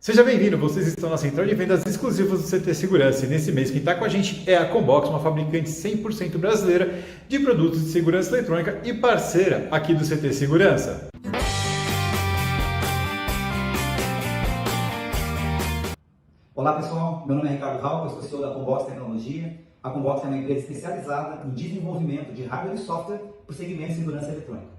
Seja bem-vindo, vocês estão na central de vendas exclusivas do CT Segurança e nesse mês quem está com a gente é a Combox, uma fabricante 100% brasileira de produtos de segurança eletrônica e parceira aqui do CT Segurança. Olá pessoal, meu nome é Ricardo Rauch, eu sou CEO da Combox Tecnologia. A Combox é uma empresa especializada em desenvolvimento de hardware e software para o segmento de segurança eletrônica.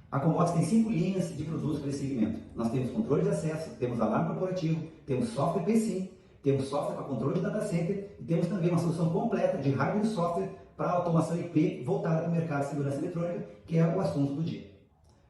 A Combox tem 5 linhas de produtos para esse segmento. Nós temos controle de acesso, temos alarme corporativo, temos software PSIM, temos software para controle de data center e temos também uma solução completa de hardware e software para automação IP voltada para o mercado de segurança eletrônica, que é o assunto do dia.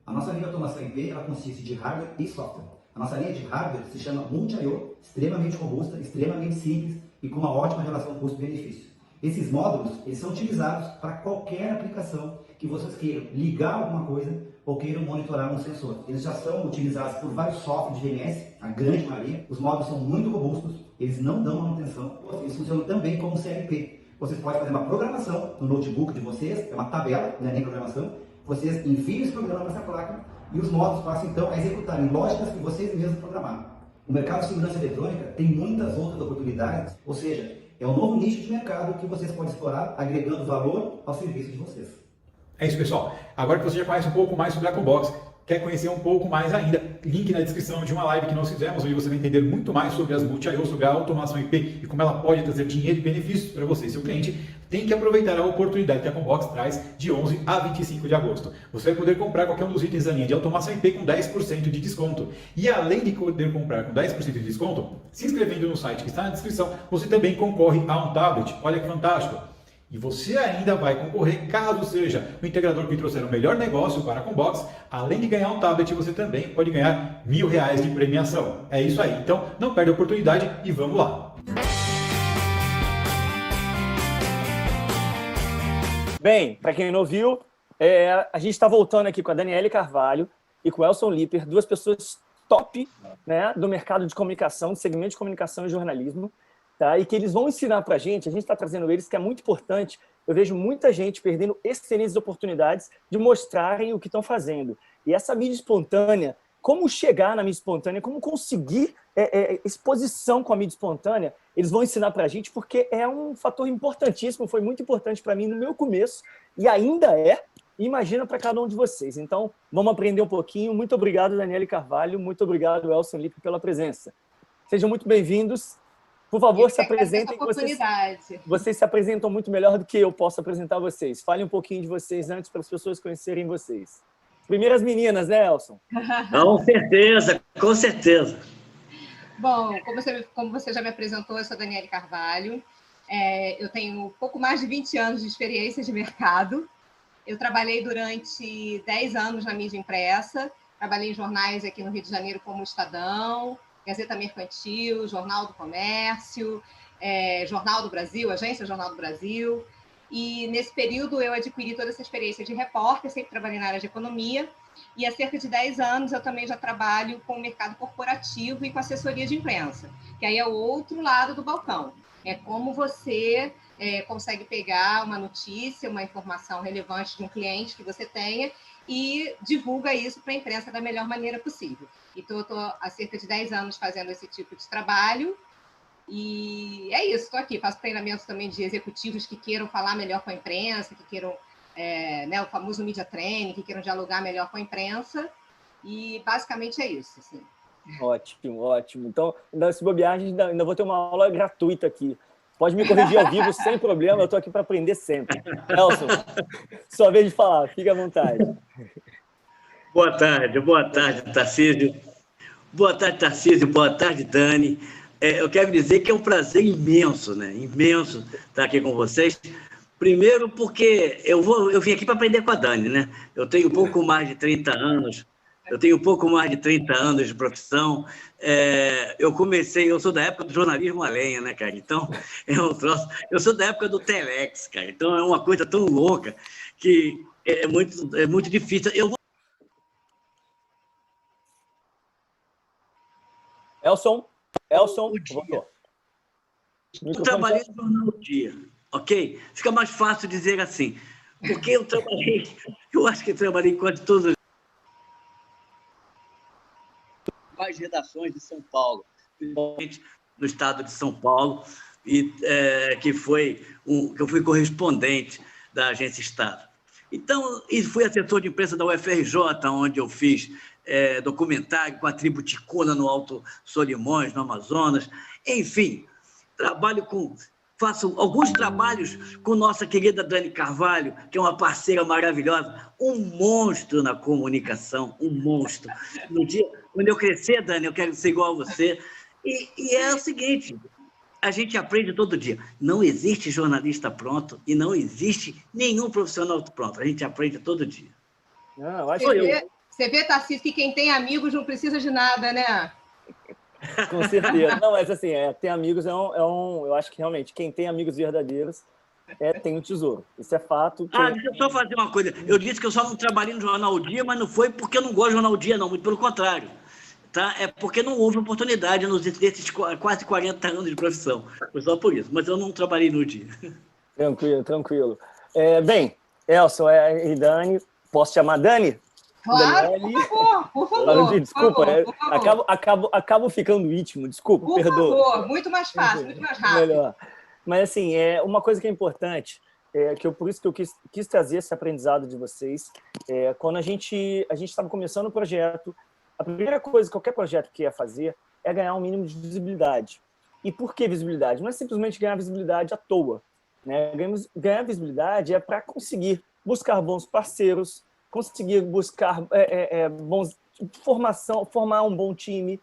A nossa linha de automação IP ela consiste de hardware e software. A nossa linha de hardware se chama Multi-IO, extremamente robusta, extremamente simples e com uma ótima relação custo-benefício. Esses módulos eles são utilizados para qualquer aplicação que vocês queiram ligar alguma coisa ou queiram monitorar um sensor. Eles já são utilizados por vários softwares de VMS, a grande maioria. Os módulos são muito robustos, eles não dão manutenção, eles funcionam também como CLP. Vocês podem fazer uma programação no notebook de vocês, é uma tabela, não é nem programação. Vocês enviam esse programa para essa placa e os módulos passam então a executarem lógicas que vocês mesmos programaram. O mercado de segurança eletrônica tem muitas outras oportunidades, ou seja, é um novo nicho de mercado que vocês podem explorar, agregando valor ao serviço de vocês. É isso, pessoal. Agora que você já conhece um pouco mais sobre a Combox, quer conhecer um pouco mais ainda, link na descrição de uma live que nós fizemos, onde você vai entender muito mais sobre as multi-IO, sobre a automação IP e como ela pode trazer dinheiro e benefícios para você e seu cliente. Tem que aproveitar a oportunidade que a Combox traz de 11 a 25 de agosto. Você vai poder comprar qualquer um dos itens da linha de automação IP com 10% de desconto. E além de poder comprar com 10% de desconto, se inscrevendo no site que está na descrição, você também concorre a um tablet. Olha que fantástico! E você ainda vai concorrer, caso seja o integrador que trouxer o melhor negócio para a Combox. Além de ganhar um tablet, você também pode ganhar R$1.000 de premiação. É isso aí. Então, não perde a oportunidade e vamos lá. Bem, para quem não viu, a gente está voltando aqui com a Daniele Carvalho e com o Elson Lipper, duas pessoas top, né, do mercado de comunicação, do segmento de comunicação e jornalismo. Tá? E que eles vão ensinar para a gente está trazendo eles, que é muito importante. Eu vejo muita gente perdendo excelentes oportunidades de mostrarem o que estão fazendo. E essa mídia espontânea, como chegar na mídia espontânea, como conseguir exposição com a mídia espontânea, eles vão ensinar para a gente, porque é um fator importantíssimo, foi muito importante para mim no meu começo, e ainda é, imagina para cada um de vocês. Então, vamos aprender um pouquinho. Muito obrigado, Daniele Carvalho, muito obrigado, Elson Lippe, pela presença. Sejam muito bem-vindos. Por favor, se apresentem. Vocês se apresentam muito melhor do que eu posso apresentar vocês. Fale um pouquinho de vocês antes para as pessoas conhecerem vocês. Primeiras meninas, né, Elson? Com certeza, com certeza. Bom, como você já me apresentou, eu sou Daniele Carvalho. Eu tenho pouco mais de 20 anos de experiência de mercado. Eu trabalhei durante 10 anos na mídia impressa. Trabalhei em jornais aqui no Rio de Janeiro como o Estadão, Gazeta Mercantil, Jornal do Comércio, Jornal do Brasil, Agência Jornal do Brasil. E nesse período eu adquiri toda essa experiência de repórter, sempre trabalhei na área de economia. E há cerca de 10 anos eu também já trabalho com o mercado corporativo e com assessoria de imprensa, que aí é o outro lado do balcão. É como você consegue pegar uma notícia, uma informação relevante de um cliente que você tenha e divulga isso para a imprensa da melhor maneira possível. Então, eu estou há cerca de 10 anos fazendo esse tipo de trabalho e é isso, estou aqui. Faço treinamentos também de executivos que queiram falar melhor com a imprensa, que queiram, o famoso media training, que queiram dialogar melhor com a imprensa e basicamente é isso. Assim. Ótimo, ótimo. Então, se bobear, ainda vou ter uma aula gratuita aqui. Pode me corrigir ao vivo sem problema, eu estou aqui para aprender sempre. Elson, sua vez de falar, fique à vontade. Boa tarde, Tarcísio. Boa tarde, Dani. Eu quero dizer que é um prazer imenso, né? Imenso estar aqui com vocês. Primeiro porque eu vim aqui para aprender com a Dani, né? Eu tenho pouco mais de 30 anos. De profissão. Eu sou da época do jornalismo a lenha, né, cara? Então, eu sou da época do Telex, cara. Então, é uma coisa tão louca que é muito difícil. Elson, voltou. Eu trabalhei no Jornal do Dia, ok? Fica mais fácil dizer assim, porque eu acho que eu trabalhei em quase todas as redações de São Paulo. principalmente no estado de São Paulo, e que eu fui correspondente da Agência Estado. Então, e fui assessor de imprensa da UFRJ, onde eu fiz documentário com a tribo Ticuna no Alto Solimões, no Amazonas. Enfim, faço alguns trabalhos com nossa querida Dani Carvalho, que é uma parceira maravilhosa, um monstro na comunicação, um monstro. No dia, quando eu crescer, Dani, eu quero ser igual a você. E é o seguinte, a gente aprende todo dia. Não existe jornalista pronto e não existe nenhum profissional pronto. A gente aprende todo dia. Não, acho Você vê, Tarcísio, que quem tem amigos não precisa de nada, né? Com certeza. Não, mas assim, ter amigos eu acho que realmente quem tem amigos verdadeiros tem um tesouro. Isso é fato. Deixa eu só fazer uma coisa. Eu disse que eu só não trabalhei no Jornal o Dia, mas não foi porque eu não gosto do Jornal o Dia, não. Muito pelo contrário. Tá? É porque não houve oportunidade nesses quase 40 anos de profissão. Foi só por isso. Mas eu não trabalhei no Dia. Tranquilo, tranquilo. Bem, Elson e Dani, posso chamar Dani? Claro, Daniele. por favor. Desculpa, por favor. acabo ficando íntimo, desculpa, por perdoa. Por favor, muito mais fácil, muito mais rápido. Melhor. Mas, assim, uma coisa que é importante, por isso que eu quis trazer esse aprendizado de vocês, quando a gente estava começando o projeto, a primeira coisa que qualquer projeto quer fazer é ganhar um mínimo de visibilidade. E por que visibilidade? Não é simplesmente ganhar visibilidade à toa. Né? Ganhar visibilidade é para conseguir buscar bons parceiros, conseguir buscar formar um bom time,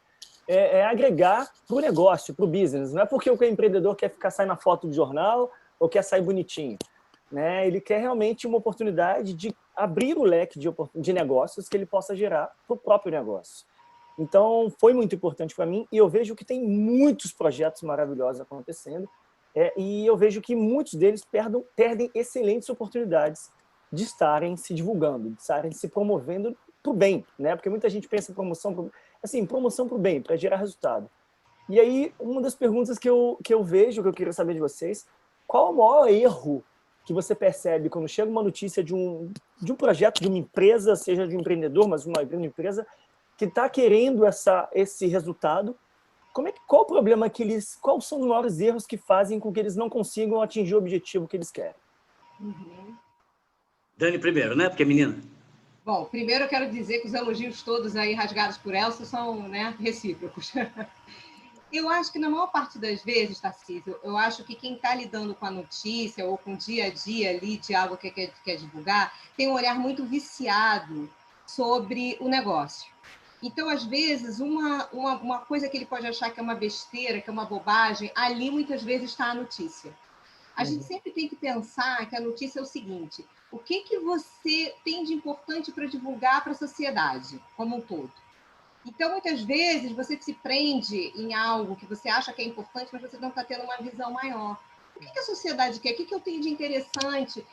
agregar para o negócio, para o business. Não é porque o empreendedor quer sair na foto do jornal ou quer sair bonitinho. Né? Ele quer realmente uma oportunidade de abrir o leque de negócios que ele possa gerar para o próprio negócio. Então, foi muito importante para mim e eu vejo que tem muitos projetos maravilhosos acontecendo e eu vejo que muitos deles perdem excelentes oportunidades de estarem se divulgando, de estarem se promovendo para o bem, né? Porque muita gente pensa em promoção para o bem, para gerar resultado. E aí, uma das perguntas que eu vejo, que eu queria saber de vocês, qual o maior erro que você percebe quando chega uma notícia de um projeto, de uma empresa, seja de um empreendedor, mas uma grande empresa, que está querendo esse resultado? Qual o problema quais são os maiores erros que fazem com que eles não consigam atingir o objetivo que eles querem? Uhum. Dani primeiro, né? Porque é menina. Bom, primeiro eu quero dizer que os elogios todos aí rasgados por Elsa são, né, recíprocos. Eu acho que na maior parte das vezes, Tarcísio, eu acho que quem está lidando com a notícia ou com o dia a dia ali de algo que quer divulgar, tem um olhar muito viciado sobre o negócio. Então, às vezes, uma coisa que ele pode achar que é uma besteira, que é uma bobagem, ali muitas vezes está a notícia. A gente sempre tem que pensar que a notícia é o seguinte: o que você tem de importante para divulgar para a sociedade como um todo? Então, muitas vezes, você se prende em algo que você acha que é importante, mas você não está tendo uma visão maior. O que a sociedade quer? O que eu tenho de interessante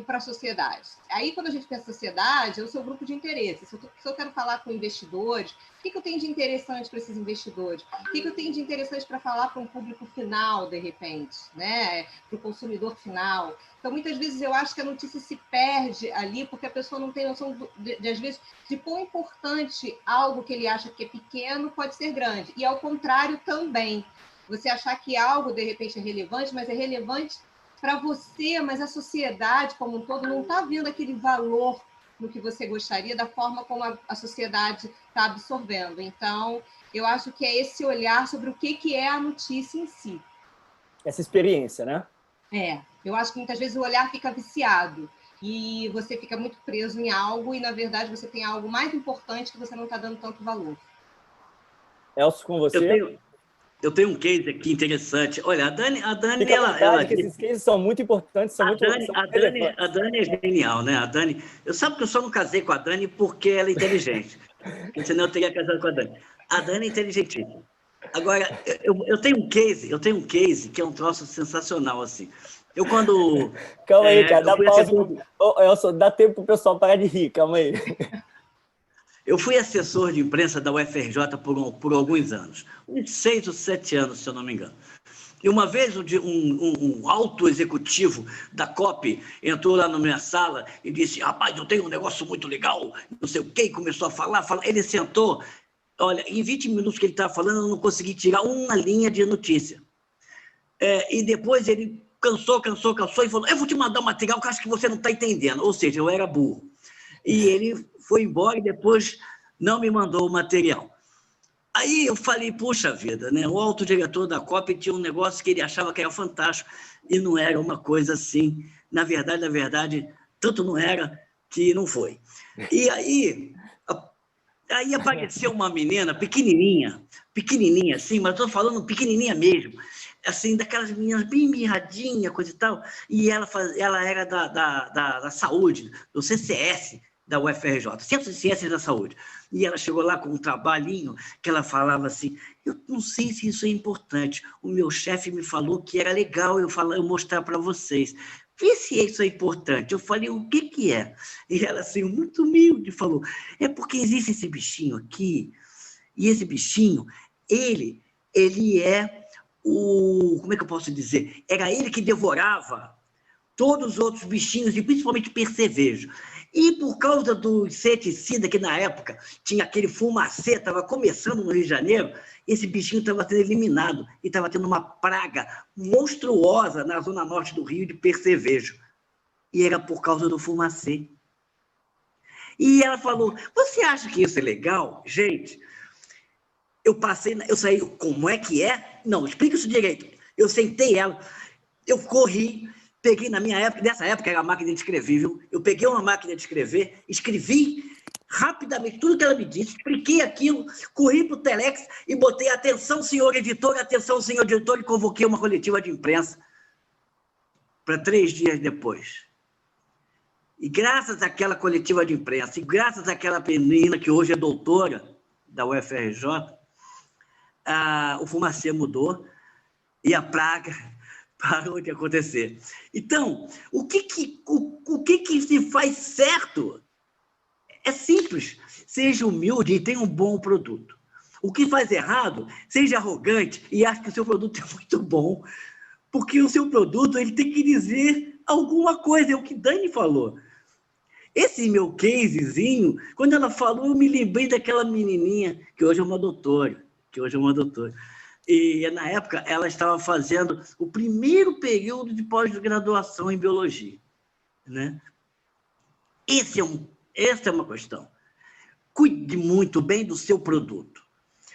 para a sociedade? Aí, quando a gente pensa em sociedade, é o seu grupo de interesse. Se eu quero falar com investidores, o que eu tenho de interessante para esses investidores? O que eu tenho de interessante para falar para um público final, de repente, né? Para o consumidor final? Então, muitas vezes, eu acho que a notícia se perde ali porque a pessoa não tem noção, às vezes, de quão importante algo que ele acha que é pequeno pode ser grande. E, ao contrário, também. Você achar que algo, de repente, é relevante, mas é relevante para você, mas a sociedade como um todo não está vendo aquele valor no que você gostaria, da forma como a sociedade está absorvendo. Então, eu acho que é esse olhar sobre o que é a notícia em si. Essa experiência, né? Eu acho que muitas vezes o olhar fica viciado e você fica muito preso em algo e, na verdade, você tem algo mais importante que você não está dando tanto valor. Elcio, com você? Eu tenho um case aqui interessante. Olha, a Dani Fica ela que esses cases são muito importantes, a Dani é genial, né? A Dani, eu sabe que eu só não casei com a Dani porque ela é inteligente. Porque senão eu teria casado com a Dani. A Dani é inteligentíssima. Agora, eu tenho um case que é um troço sensacional, assim. Eu quando... Calma aí, cara, dá pausa. Elson, dá tempo pro pessoal parar de rir, calma aí. Eu fui assessor de imprensa da UFRJ por alguns anos, uns 6 ou 7 anos, se eu não me engano. E uma vez um alto executivo da COP entrou lá na minha sala e disse: rapaz, eu tenho um negócio muito legal, não sei o quê, e começou a falar. Ele sentou, olha, em 20 minutos que ele estava falando, eu não consegui tirar uma linha de notícia. E depois ele cansou e falou, eu vou te mandar um material que eu acho que você não está entendendo. Ou seja, eu era burro. E ele foi embora e depois não me mandou o material. Aí eu falei, puxa vida, né? O autodiretor da COP tinha um negócio que ele achava que era fantástico e não era uma coisa assim. Na verdade, tanto não era que não foi. E aí apareceu uma menina pequenininha assim, mas estou falando pequenininha mesmo, assim, daquelas meninas bem mirradinha, coisa e tal, e ela era da saúde, do CCS, da UFRJ, Centro de Ciências da Saúde. E ela chegou lá com um trabalhinho que ela falava assim, eu não sei se isso é importante, o meu chefe me falou que era legal eu mostrar para vocês. Vê se isso é importante. Eu falei, o que é? E ela, assim, muito humilde, falou, é porque existe esse bichinho aqui, e esse bichinho, ele é como é que eu posso dizer? Era ele que devorava todos os outros bichinhos, e principalmente percevejo. E por causa do inseticida, que na época tinha aquele fumacê, estava começando no Rio de Janeiro, esse bichinho estava sendo eliminado e estava tendo uma praga monstruosa na zona norte do Rio de percevejo. E era por causa do fumacê. E ela falou, você acha que isso é legal? Gente, eu saí, como é que é? Não, explica isso direito. Eu sentei ela, eu corri, peguei nessa época era a máquina de escrever, viu? Eu peguei uma máquina de escrever, escrevi rapidamente tudo que ela me disse, expliquei aquilo, corri para o Telex e botei atenção, senhor editor, e convoquei uma coletiva de imprensa para 3 dias depois. E graças àquela coletiva de imprensa, e graças àquela menina que hoje é doutora da UFRJ, o fumacê mudou e a praga parou de acontecer. Então, o que se faz certo? É simples. Seja humilde e tenha um bom produto. O que faz errado, seja arrogante e ache que o seu produto é muito bom, porque o seu produto ele tem que dizer alguma coisa, é o que Dani falou. Esse meu casezinho, quando ela falou, eu me lembrei daquela menininha, que hoje é uma doutora, E, na época, ela estava fazendo o primeiro período de pós-graduação em biologia, né? Essa é uma questão. Cuide muito bem do seu produto.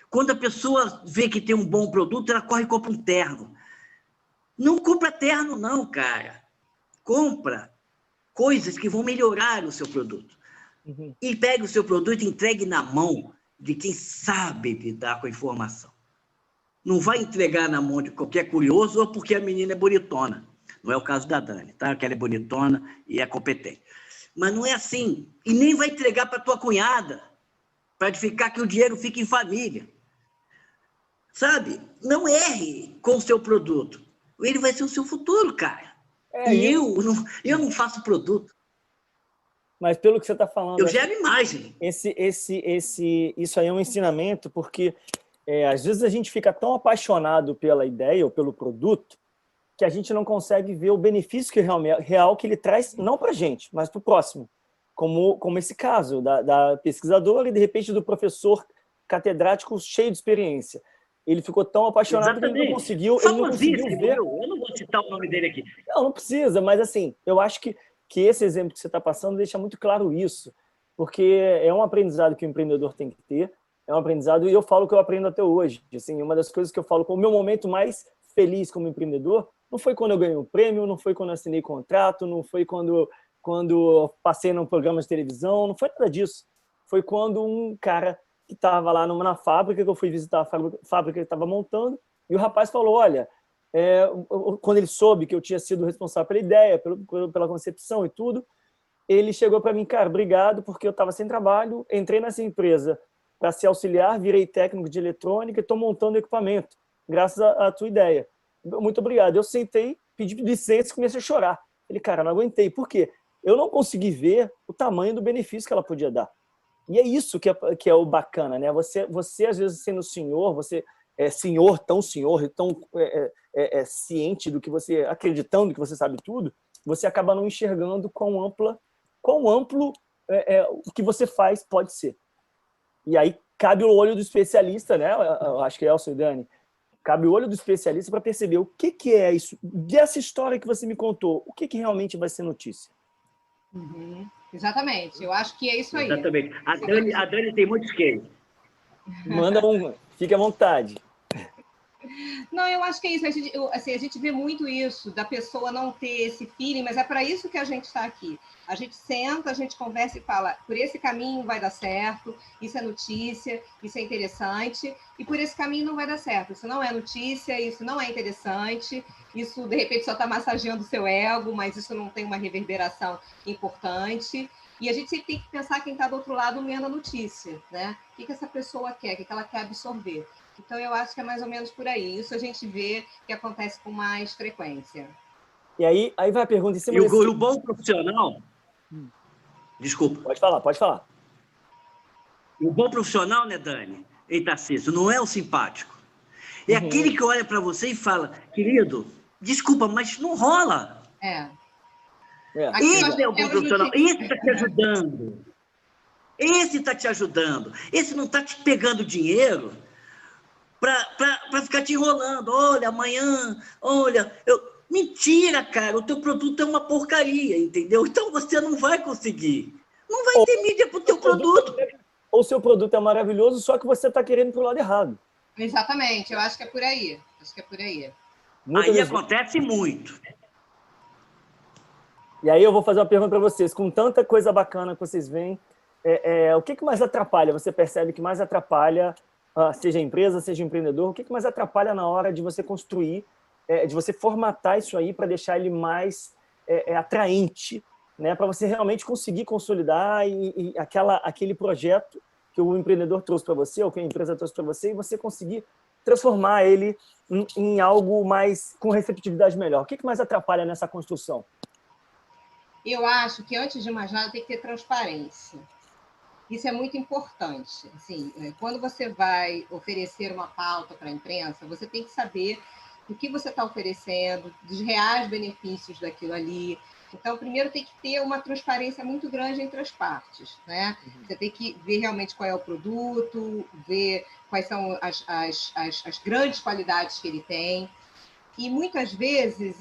Quando a pessoa vê que tem um bom produto, ela corre e compra um terno. Não compra terno, não, cara. Compra coisas que vão melhorar o seu produto. Uhum. E pegue o seu produto e entregue na mão de quem sabe lidar com a informação. Não vai entregar na mão de qualquer curioso ou porque a menina é bonitona. Não é o caso da Dani, tá? Que ela é bonitona e é competente. Mas não é assim. E nem vai entregar para tua cunhada, para ficar que o dinheiro fique em família. Sabe? Não erre com o seu produto. Ele vai ser o seu futuro, cara. Eu não faço produto. Mas pelo que você está falando... Eu gero imagem. Isso aí é um ensinamento, porque às vezes a gente fica tão apaixonado pela ideia ou pelo produto que a gente não consegue ver o benefício real que ele traz, não para a gente, mas para o próximo. Como esse caso da pesquisadora e, de repente, do professor catedrático cheio de experiência. Ele ficou tão apaixonado. Exatamente. Que ele não conseguiu ver... Eu não vou citar o nome dele aqui. Não precisa, mas assim, eu acho que esse exemplo que você está passando deixa muito claro isso, porque é um aprendizado que o empreendedor tem que ter, é um aprendizado, e eu falo que eu aprendo até hoje. Assim, uma das coisas que eu falo, o meu momento mais feliz como empreendedor não foi quando eu ganhei um prêmio, não foi quando eu assinei contrato, não foi quando eu passei num programa de televisão, não foi nada disso. Foi quando um cara que estava lá na fábrica, que eu fui visitar a fábrica que ele estava montando, e o rapaz falou, olha, quando ele soube que eu tinha sido responsável pela ideia, pela concepção e tudo, ele chegou para mim, cara, obrigado, porque eu estava sem trabalho, entrei nessa empresa para ser auxiliar, virei técnico de eletrônica e estou montando equipamento, graças à tua ideia. Muito obrigado. Eu sentei, pedi licença e comecei a chorar. Ele, cara, não aguentei. Por quê? Eu não consegui ver o tamanho do benefício que ela podia dar. E é isso que é o bacana, né? Você às vezes, sendo senhor, você é senhor, tão ciente do que você, acreditando que você sabe tudo, você acaba não enxergando quão amplo o que você faz pode ser. E aí, cabe o olho do especialista, né? Eu acho que é Elson e Dani. Cabe o olho do especialista para perceber o que é isso, dessa história que você me contou, o que realmente vai ser notícia. Uhum. Exatamente, eu acho que é isso aí. Exatamente. A Dani tem muitos queijos. Manda fique à vontade. Não, eu acho que é isso. A gente vê muito isso, da pessoa não ter esse feeling, mas é para isso que a gente está aqui. A gente senta, a gente conversa e fala, por esse caminho vai dar certo, isso é notícia, isso é interessante, e por esse caminho não vai dar certo. Isso não é notícia, isso não é interessante, isso, de repente, só está massageando o seu ego, mas isso não tem uma reverberação importante. E a gente sempre tem que pensar quem está do outro lado lendo a notícia, né? O que essa pessoa quer, o que ela quer absorver. Então, eu acho que é mais ou menos por aí. Isso a gente vê que acontece com mais frequência. E aí vai a pergunta em cima desse... E o bom profissional... Desculpa. Pode falar. E o bom profissional, né, Dani? Ei, Tarcísio, não é o simpático. É aquele que olha para você e fala, querido, desculpa, mas não rola. Esse é o bom profissional. Esse está te ajudando. Esse está te ajudando. Esse não está te pegando dinheiro para ficar te enrolando. Olha, amanhã, olha... Mentira, cara, o teu produto é uma porcaria, entendeu? Então você não vai conseguir. Não vai ter mídia para o teu produto. Ou seu produto é maravilhoso, só que você está querendo para o lado errado. Exatamente, eu acho que é por aí. Aí acontece muito. E aí eu vou fazer uma pergunta para vocês. Com tanta coisa bacana que vocês veem, o que mais atrapalha? Você percebe que mais atrapalha, seja empresa, seja empreendedor, o que mais atrapalha na hora de você construir, de você formatar isso aí para deixar ele mais atraente, né? Para você realmente conseguir consolidar aquele projeto que o empreendedor trouxe para você, ou que a empresa trouxe para você, e você conseguir transformar ele em algo mais com receptividade melhor. O que mais atrapalha nessa construção? Eu acho que, antes de mais nada, tem que ter transparência. Isso é muito importante. Assim, quando você vai oferecer uma pauta para a imprensa, você tem que saber o que você está oferecendo, dos reais benefícios daquilo ali. Então, primeiro tem que ter uma transparência muito grande entre as partes, né? Você tem que ver realmente qual é o produto, ver quais são as grandes qualidades que ele tem. E muitas vezes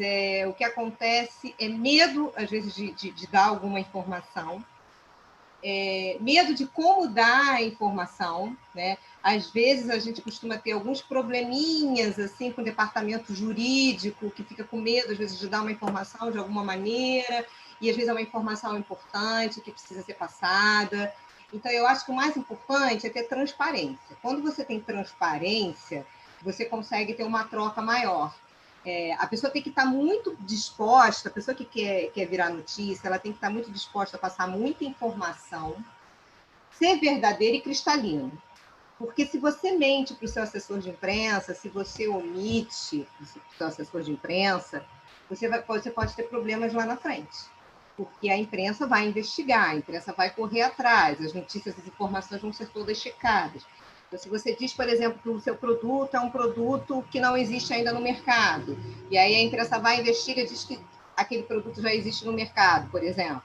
o que acontece é medo, às vezes, de dar alguma informação, medo de como dar a informação, né? Às vezes a gente costuma ter alguns probleminhas assim com o departamento jurídico, que fica com medo, às vezes, de dar uma informação de alguma maneira, e às vezes é uma informação importante que precisa ser passada. Então, eu acho que o mais importante é ter transparência. Quando você tem transparência, você consegue ter uma troca maior. A pessoa tem que estar muito disposta, a pessoa que quer virar notícia, ela tem que estar muito disposta a passar muita informação, ser verdadeira e cristalina. Porque se você mente para o seu assessor de imprensa, se você omite o seu assessor de imprensa, você pode ter problemas lá na frente. Porque a imprensa vai investigar, a imprensa vai correr atrás, as notícias, as informações vão ser todas checadas. Então, se você diz, por exemplo, que o seu produto é um produto que não existe ainda no mercado, e aí a imprensa vai investigar e diz que aquele produto já existe no mercado, por exemplo,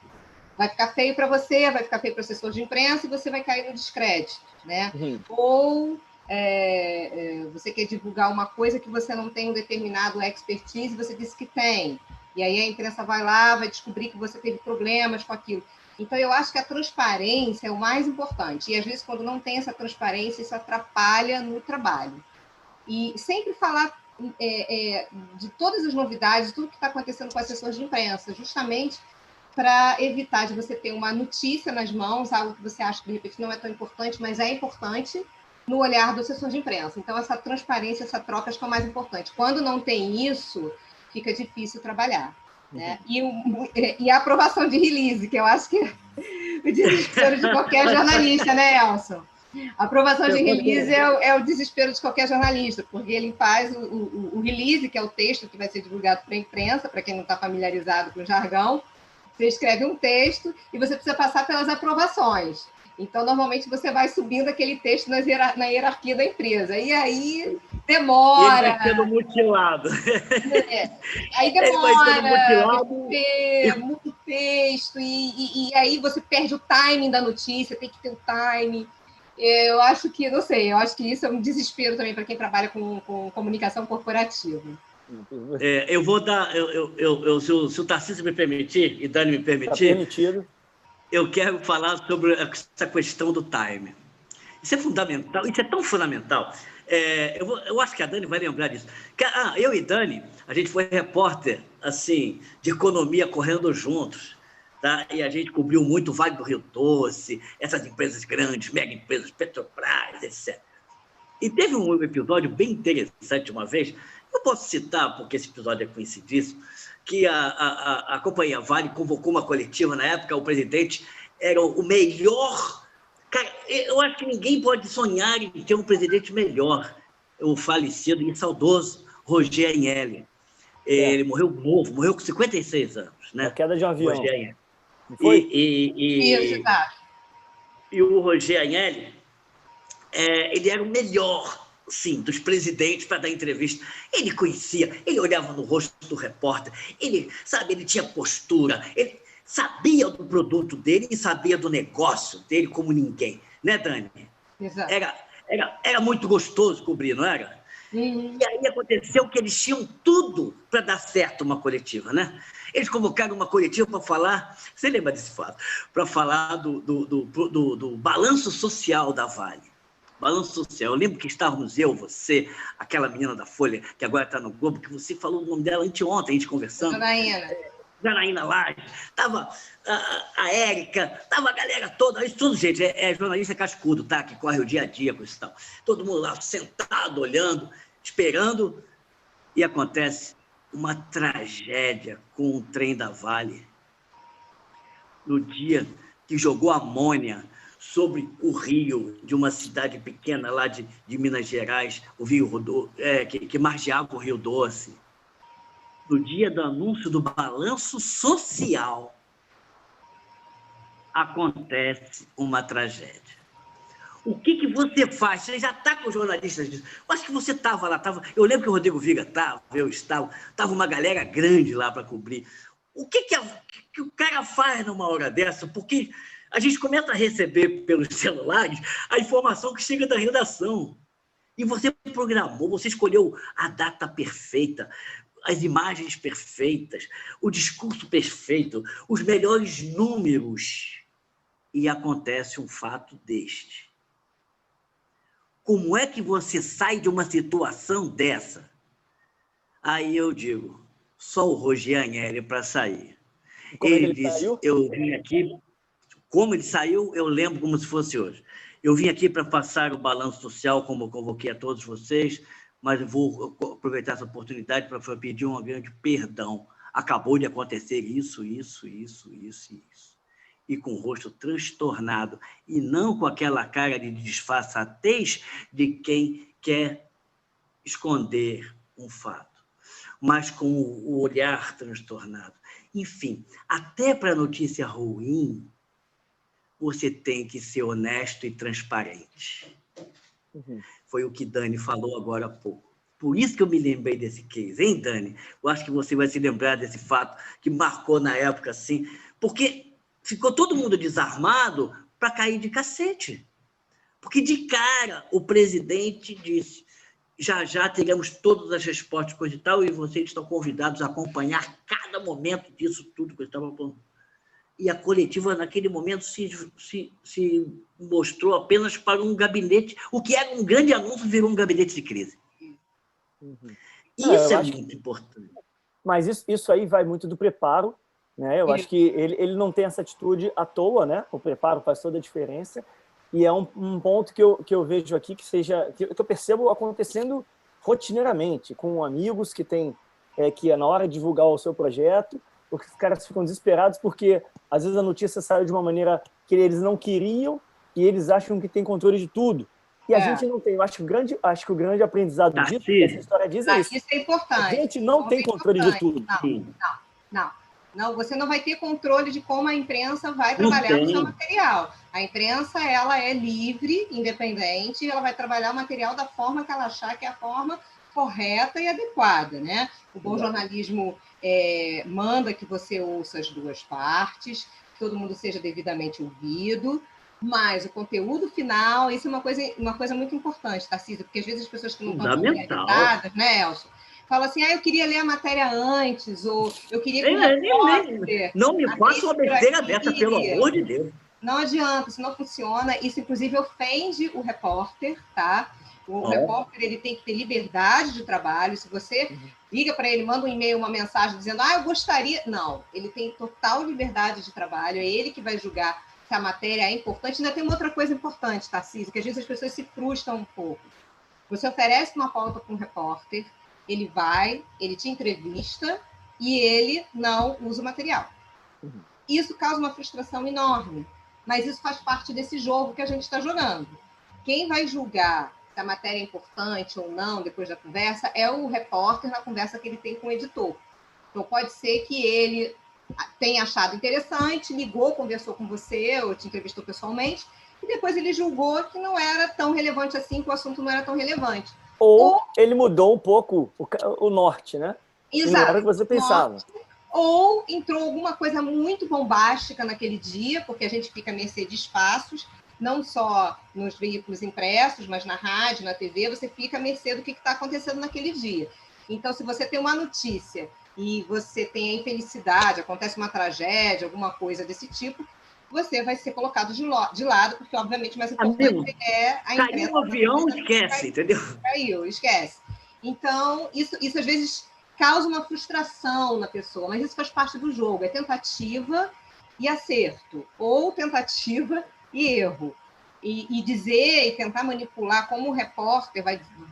vai ficar feio para você, vai ficar feio para o assessor de imprensa e você vai cair no descrédito, né? Ou você quer divulgar uma coisa que você não tem um determinado expertise, você disse que tem, e aí a imprensa vai lá, vai descobrir que você teve problemas com aquilo. Então, eu acho que a transparência é o mais importante. E, às vezes, quando não tem essa transparência, isso atrapalha no trabalho. E sempre falar de todas as novidades, tudo que está acontecendo com as assessores de imprensa, justamente para evitar de você ter uma notícia nas mãos, algo que você acha que, de repente, não é tão importante, mas é importante no olhar do assessor de imprensa. Então, essa transparência, essa troca, acho que é o mais importante. Quando não tem isso, fica difícil trabalhar. Né? E a aprovação de release, que eu acho que é o desespero de qualquer jornalista, né, Elson? A aprovação de release é o desespero de qualquer jornalista, porque ele faz o release, que é o texto que vai ser divulgado para a imprensa, para quem não está familiarizado com o jargão. Você escreve um texto e você precisa passar pelas aprovações. Então, normalmente, você vai subindo aquele texto na hierarquia da empresa. E aí demora. E ele vai sendo mutilado. Aí demora, muda o texto, e aí você perde o timing da notícia, tem que ter o timing. Eu acho que, não sei, eu acho que isso é um desespero também para quem trabalha com comunicação corporativa. Eu vou dar, se o Tarcísio me permitir, e Dani me Está permitir, permitido. eu quero falar sobre essa questão do time. Isso é fundamental, isso é tão fundamental. Eu acho que a Dani vai lembrar disso. Eu e Dani, a gente foi repórter assim, de economia correndo juntos. Tá? E a gente cobriu muito o Vale do Rio Doce, essas empresas grandes, mega empresas, Petrobras, etc. E teve um episódio bem interessante uma vez, eu posso citar, porque esse episódio é conhecidíssimo, que a Companhia Vale convocou uma coletiva na época, o presidente era o melhor. Cara, eu acho que ninguém pode sonhar em ter um presidente melhor. O falecido e saudoso Roger Agnelli. Ele morreu novo, morreu com 56 anos, né? A queda de um avião. Roger Agnelli. Foi? Isso, tá. E o Roger Agnelli, ele era o melhor, sim, dos presidentes para dar entrevista. Ele conhecia, ele olhava no rosto do repórter, ele tinha postura, ele sabia do produto dele e sabia do negócio dele como ninguém. Né, Dani? Exato. Era muito gostoso cobrir, não era? Uhum. E aí aconteceu que eles tinham tudo para dar certo uma coletiva, né? Eles convocaram uma coletiva para falar, você lembra desse fato? Para falar do balanço social da Vale. Balanço social. Eu lembro que estávamos você, aquela menina da Folha, que agora está no Globo, que você falou o nome dela anteontem, a gente conversando. Janaína Laje, estava a Érica, estava a galera toda, isso tudo, gente, é jornalista cascudo, tá? Que corre o dia a dia com isso e tal. Todo mundo lá sentado, olhando, esperando, e acontece uma tragédia com o trem da Vale. No dia que jogou amônia sobre o rio de uma cidade pequena lá de Minas Gerais, o Rio que margeava o Rio Doce. No dia do anúncio do balanço social, acontece uma tragédia. O que você faz? Você já está com os jornalistas disso. Eu acho que você estava lá. Eu lembro que o Rodrigo Viga estava, eu estava uma galera grande lá para cobrir. O que o cara faz numa hora dessa? Porque a gente começa a receber pelos celulares a informação que chega da redação. E você programou, você escolheu a data perfeita, as imagens perfeitas, o discurso perfeito, os melhores números. E acontece um fato deste. Como é que você sai de uma situação dessa? Aí eu digo, só o Roger Agnelli para sair. Ele disse, saiu? Eu vim aqui, como ele saiu, eu lembro como se fosse hoje. Eu vim aqui para passar o balanço social, como eu convoquei a todos vocês, mas eu vou aproveitar essa oportunidade para pedir um grande perdão. Acabou de acontecer isso. E com o rosto transtornado, e não com aquela cara de disfarçatez de quem quer esconder um fato, mas com o olhar transtornado. Enfim, até para notícia ruim, você tem que ser honesto e transparente. Uhum. Foi o que Dani falou agora há pouco. Por isso que eu me lembrei desse case, hein, Dani? Eu acho que você vai se lembrar desse fato que marcou na época, assim, porque ficou todo mundo desarmado para cair de cacete. Porque, de cara, o presidente disse, já teremos todas as respostas, coisa e tal, e vocês estão convidados a acompanhar cada momento disso tudo que eu estava falando. E a coletiva, naquele momento, se mostrou apenas para um gabinete. O que era um grande anúncio virou um gabinete de crise. Uhum. Isso é muito importante. Mas isso aí vai muito do preparo, né? Eu acho que ele não tem essa atitude à toa, né? O preparo faz toda a diferença. E é um ponto que eu vejo aqui que eu percebo acontecendo rotineiramente, com amigos que têm que na hora de divulgar o seu projeto, os caras ficam desesperados porque às vezes a notícia saiu de uma maneira que eles não queriam e eles acham que tem controle de tudo. E a gente não tem. Eu acho que o grande aprendizado disso, que essa história diz é isso. Isso é importante. A gente não tem controle de tudo. Não, você não vai ter controle de como a imprensa vai trabalhar o seu material. A imprensa, ela é livre, independente, ela vai trabalhar o material da forma que ela achar que é a forma correta e adequada, né? O bom jornalismo manda que você ouça as duas partes, que todo mundo seja devidamente ouvido, Mas o conteúdo final, isso é uma coisa muito importante, Tarcísio, porque às vezes as pessoas que não estão Fundamental. familiarizadas, né, Elson, falam assim, eu queria ler a matéria antes, ou eu queria que o repórter... Não me faça uma besteira dessa, pelo amor de Deus. Não adianta, isso não funciona. Isso, inclusive, ofende o repórter, tá? O repórter ele tem que ter liberdade de trabalho. Se você liga para ele, manda um e-mail, uma mensagem dizendo eu gostaria... Não, ele tem total liberdade de trabalho. É ele que vai julgar se a matéria é importante. Ainda tem uma outra coisa importante, Tarcísio, que às vezes as pessoas se frustram um pouco. Você oferece uma pauta para um repórter, ele vai, ele te entrevista e ele não usa o material. Isso causa uma frustração enorme. Mas isso faz parte desse jogo que a gente está jogando. Quem vai julgar se a matéria é importante ou não depois da conversa é o repórter na conversa que ele tem com o editor. Então, pode ser que ele tenha achado interessante, ligou, conversou com você, ou te entrevistou pessoalmente, e depois ele julgou que não era tão relevante assim, que o assunto não era tão relevante. Ou ele mudou um pouco o norte, né? Exato. Não era o que você pensava. Ou entrou alguma coisa muito bombástica naquele dia, porque a gente fica à mercê de espaços, não só nos veículos impressos, mas na rádio, na TV, você fica à mercê do que está acontecendo naquele dia. Então, se você tem uma notícia e você tem a infelicidade, acontece uma tragédia, alguma coisa desse tipo, você vai ser colocado de lado, porque, obviamente, o mais importante é a imprensa. Caiu o avião, esquece, entendeu? Caiu, esquece. Então, isso às vezes causa uma frustração na pessoa, mas isso faz parte do jogo, é tentativa e acerto, ou tentativa e erro. E dizer e tentar manipular como o repórter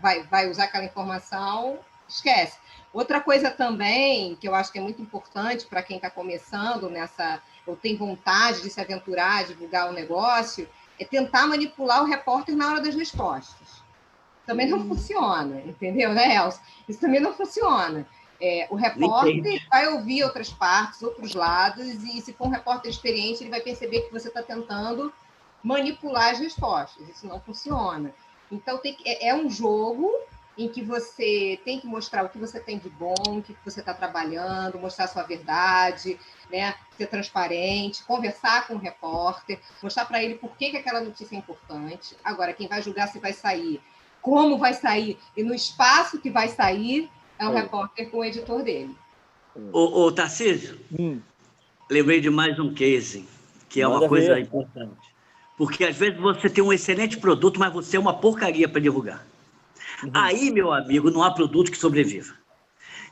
vai usar aquela informação, esquece. Outra coisa também, que eu acho que é muito importante para quem está começando nessa, ou tem vontade de se aventurar, divulgar o negócio, é tentar manipular o repórter na hora das respostas. Também não funciona, entendeu, né, Elcio? Isso também não funciona. O repórter vai ouvir outras partes, outros lados, e se for um repórter experiente, ele vai perceber que você está tentando manipular as respostas. Isso não funciona. Então, é um jogo em que você tem que mostrar o que você tem de bom, o que você está trabalhando, mostrar a sua verdade, né? Ser transparente, conversar com o repórter, mostrar para ele por que aquela notícia é importante. Agora, quem vai julgar se vai sair, como vai sair e no espaço que vai sair é o repórter com o editor dele. Ô Tarcísio, lembrei de mais um case, que é uma coisa importante. Porque às vezes você tem um excelente produto, mas você é uma porcaria para divulgar. Aí, meu amigo, não há produto que sobreviva.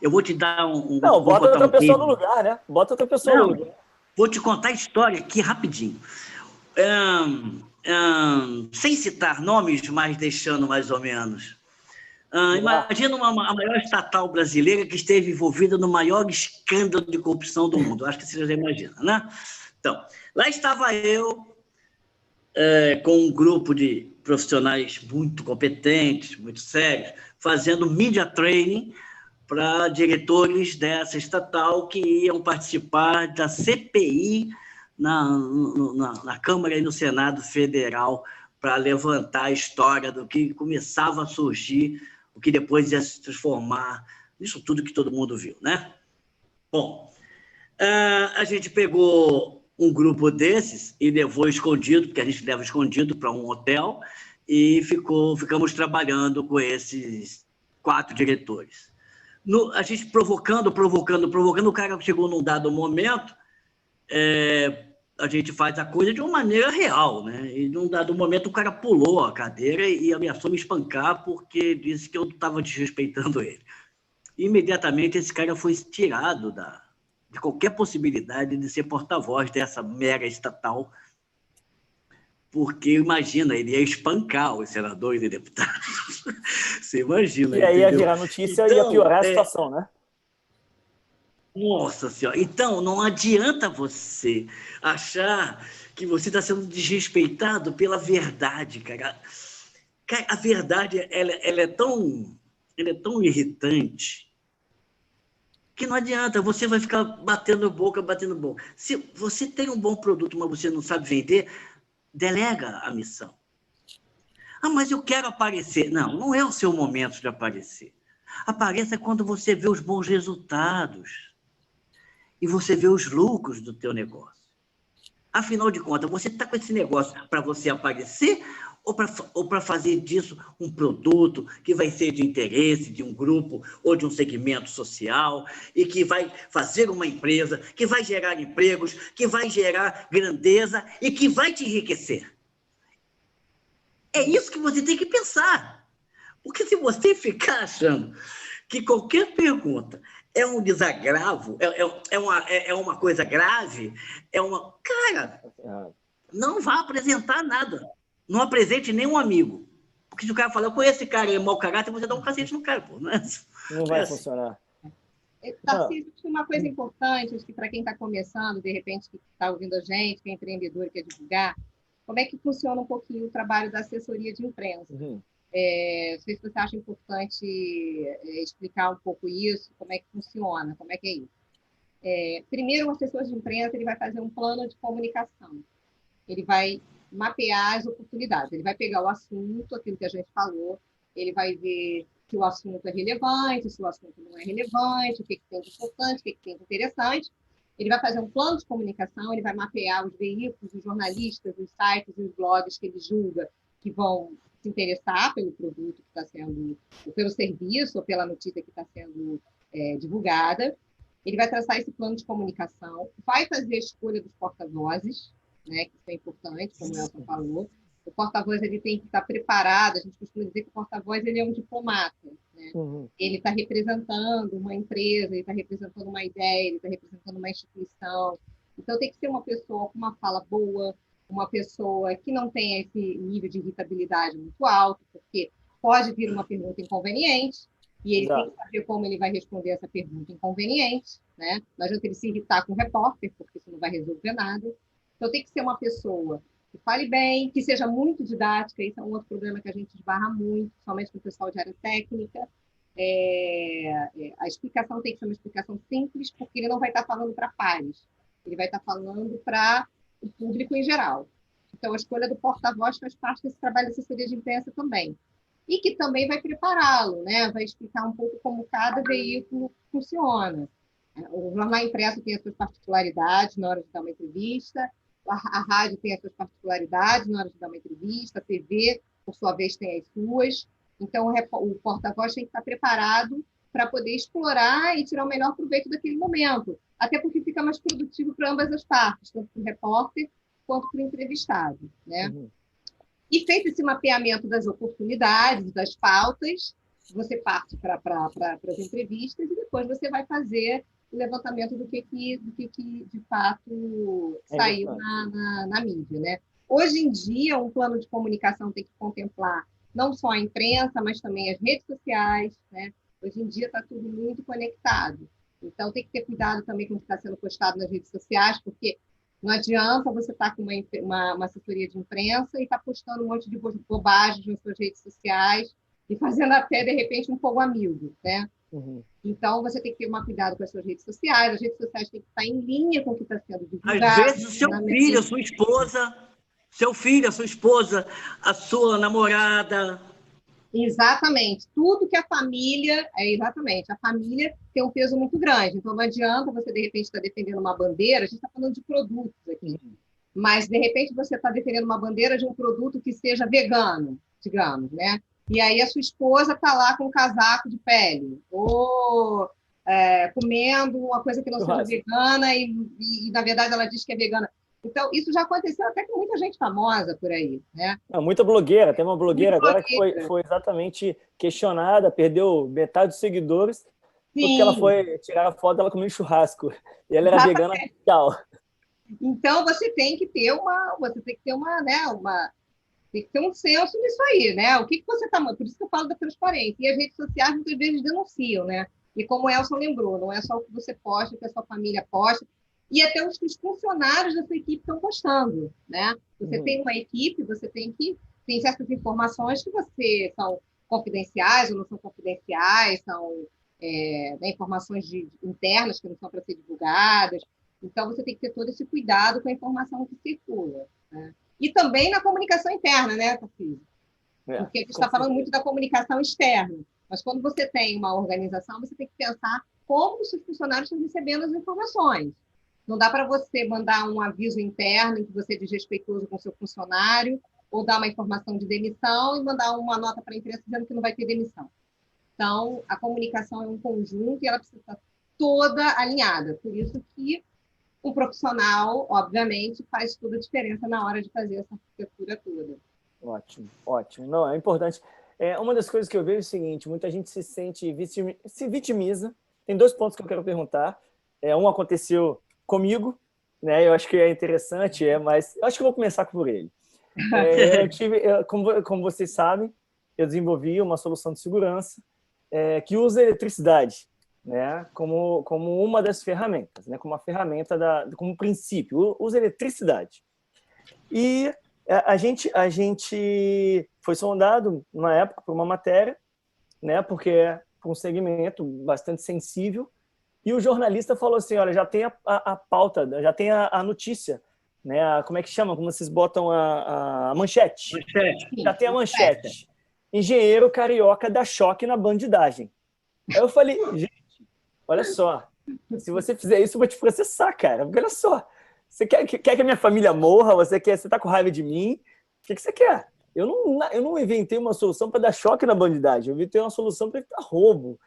Eu vou te dar Não, bota outra pessoa no lugar, né? Bota outra pessoa no lugar. Vou te contar a história aqui rapidinho. Sem citar nomes, mas deixando mais ou menos. Imagina a maior estatal brasileira que esteve envolvida no maior escândalo de corrupção do mundo. Acho que você já imagina, né? Então, lá estava eu, com um grupo de profissionais muito competentes, muito sérios, fazendo media training para diretores dessa estatal que iam participar da CPI na Câmara e no Senado Federal para levantar a história do que começava a surgir, o que depois ia se transformar nisso tudo que todo mundo viu, né? Bom, a gente pegou um grupo desses e levou escondido, porque a gente leva escondido para um hotel, e ficamos trabalhando com esses 4 diretores. A gente provocando, o cara chegou num dado momento, a gente faz a coisa de uma maneira real, né? E num dado momento o cara pulou a cadeira e ameaçou me espancar porque disse que eu estava desrespeitando ele. Imediatamente esse cara foi tirado de qualquer possibilidade de ser porta-voz dessa mega estatal, porque, imagina, ele ia espancar os senadores e deputados. Você imagina. E aí ia virar notícia e ia piorar a situação, né? Nossa Senhora. Então, não adianta você achar que você está sendo desrespeitado pela verdade, cara. A verdade ela é tão irritante que não adianta, você vai ficar batendo boca. Se você tem um bom produto, mas você não sabe vender, delega a missão. Mas eu quero aparecer. Não é o seu momento de aparecer. Apareça quando você vê os bons resultados e você vê os lucros do teu negócio. Afinal de contas, você está com esse negócio para você aparecer ou para fazer disso um produto que vai ser de interesse de um grupo ou de um segmento social e que vai fazer uma empresa, que vai gerar empregos, que vai gerar grandeza e que vai te enriquecer? É isso que você tem que pensar. Porque se você ficar achando que qualquer pergunta é um desagravo, é uma coisa grave, Cara, não vá apresentar nada. Não apresente nenhum amigo. Porque se o cara falar, eu conheço esse cara, ele é mau caráter, você dá um cacete no cara, pô. Não vai funcionar. Tarcísio, acho que uma coisa importante, acho que para quem está começando, de repente, que está ouvindo a gente, que é empreendedor e quer divulgar, como é que funciona um pouquinho o trabalho da assessoria de imprensa? Não sei se você acha importante explicar um pouco isso, como é que funciona, como é que é isso. Primeiro, o assessor de imprensa ele vai fazer um plano de comunicação. Ele vai mapear as oportunidades. Ele vai pegar o assunto, aquilo que a gente falou, ele vai ver se o assunto é relevante, se o assunto não é relevante, o que tem de importante, o que tem de interessante. Ele vai fazer um plano de comunicação, ele vai mapear os veículos, os jornalistas, os sites e os blogs que ele julga que vão se interessar pelo produto que está sendo, ou pelo serviço, ou pela notícia que está sendo divulgada. Ele vai traçar esse plano de comunicação, vai fazer a escolha dos porta-vozes, né, que isso é importante, como o Elson falou. O porta-voz ele tem que estar preparado, a gente costuma dizer que o porta-voz ele é um diplomata. Né? Ele está representando uma empresa, ele está representando uma ideia, ele está representando uma instituição. Então, tem que ser uma pessoa com uma fala boa, uma pessoa que não tenha esse nível de irritabilidade muito alto, porque pode vir uma pergunta inconveniente, e ele tem que saber como ele vai responder essa pergunta inconveniente. Né? Não adianta ele se irritar com o repórter, porque isso não vai resolver nada. Então, tem que ser uma pessoa que fale bem, que seja muito didática. Isso é um outro problema que a gente esbarra muito, somente com o pessoal de área técnica. A explicação tem que ser uma explicação simples, porque ele não vai estar falando para pares. Ele vai estar falando para o público em geral. Então, a escolha do porta-voz faz parte desse trabalho de assessoria de imprensa também. E que também vai prepará-lo, né? Vai explicar um pouco como cada veículo funciona. O jornal impresso tem as suas particularidades na hora de dar uma entrevista, a rádio tem as suas particularidades na hora de dar uma entrevista, a TV, por sua vez, tem as suas. Então, o porta-voz tem que estar preparado para poder explorar e tirar o melhor proveito daquele momento, até porque fica mais produtivo para ambas as partes, tanto para o repórter quanto para o entrevistado. Né? E feito esse mapeamento das oportunidades, das pautas, você parte para as entrevistas e depois você vai fazer o levantamento do que de fato saiu na mídia. Né? Hoje em dia, um plano de comunicação tem que contemplar não só a imprensa, mas também as redes sociais. Né? Hoje em dia está tudo muito conectado. Então, tem que ter cuidado também com o que está sendo postado nas redes sociais, porque não adianta você estar com uma assessoria de imprensa e estar postando um monte de bobagens nas suas redes sociais e fazendo até, de repente, um fogo amigo. Né? Então, você tem que ter cuidado com as suas redes sociais. As redes sociais têm que estar em linha com o que está sendo divulgado. Às vezes, o seu filho, a sua esposa, a sua namorada. Exatamente. Tudo que a família... Exatamente. A família tem um peso muito grande. Então, não adianta você, de repente, estar defendendo uma bandeira. A gente está falando de produtos aqui. Mas, de repente, você está defendendo uma bandeira de um produto que seja vegano, digamos, né? E aí a sua esposa está lá com um casaco de pele, ou comendo uma coisa que não seja vegana e, na verdade, ela diz que é vegana. Então, isso já aconteceu até com muita gente famosa por aí. Né? Muita blogueira. Tem uma blogueira agora que foi exatamente questionada, perdeu metade dos seguidores, porque ela foi tirar a foto dela comendo churrasco. E ela era vegana radical. Então, você tem que ter tem que ter um senso nisso aí, né? O que você está... Por isso que eu falo da transparência. E as redes sociais muitas vezes denunciam, né? E como o Elson lembrou, não é só o que você posta, o que a sua família posta, e até os funcionários da sua equipe estão postando, né? Você tem uma equipe, você tem certas informações que são confidenciais ou não são confidenciais, são informações internas que não são para ser divulgadas. Então, você tem que ter todo esse cuidado com a informação que circula, né? E também na comunicação interna, né, Tarcísio? Porque a gente está falando muito da comunicação externa, mas quando você tem uma organização, você tem que pensar como os seus funcionários estão recebendo as informações. Não dá para você mandar um aviso interno em que você é desrespeitoso com o seu funcionário, ou dar uma informação de demissão e mandar uma nota para a imprensa dizendo que não vai ter demissão. Então, a comunicação é um conjunto e ela precisa estar toda alinhada. Por isso que um profissional, obviamente, faz toda a diferença na hora de fazer essa arquitetura toda. Ótimo, ótimo. Não, é importante. Uma das coisas que eu vejo é o seguinte, muita gente se vitimiza. Tem 2 pontos que eu quero perguntar. Um aconteceu comigo, né? Eu acho que é interessante, mas eu acho que eu vou começar por ele. Como vocês sabem, eu desenvolvi uma solução de segurança que usa eletricidade, né, como uma das ferramentas, né, como uma ferramenta, como princípio, usa eletricidade. E a gente foi sondado, na época, por uma matéria, né, porque é um segmento bastante sensível, e o jornalista falou assim, olha, já tem a pauta, já tem a notícia, né, como é que chama? Como vocês botam a manchete? Já tem a manchete. Engenheiro carioca dá choque na bandidagem. Aí eu falei, gente, olha só, se você fizer isso, eu vou te processar, cara. Porque olha só, você quer que a minha família morra? Você tá com raiva de mim? O que você quer? Eu não inventei uma solução para dar choque na bandidagem, eu inventei uma solução para evitar roubo.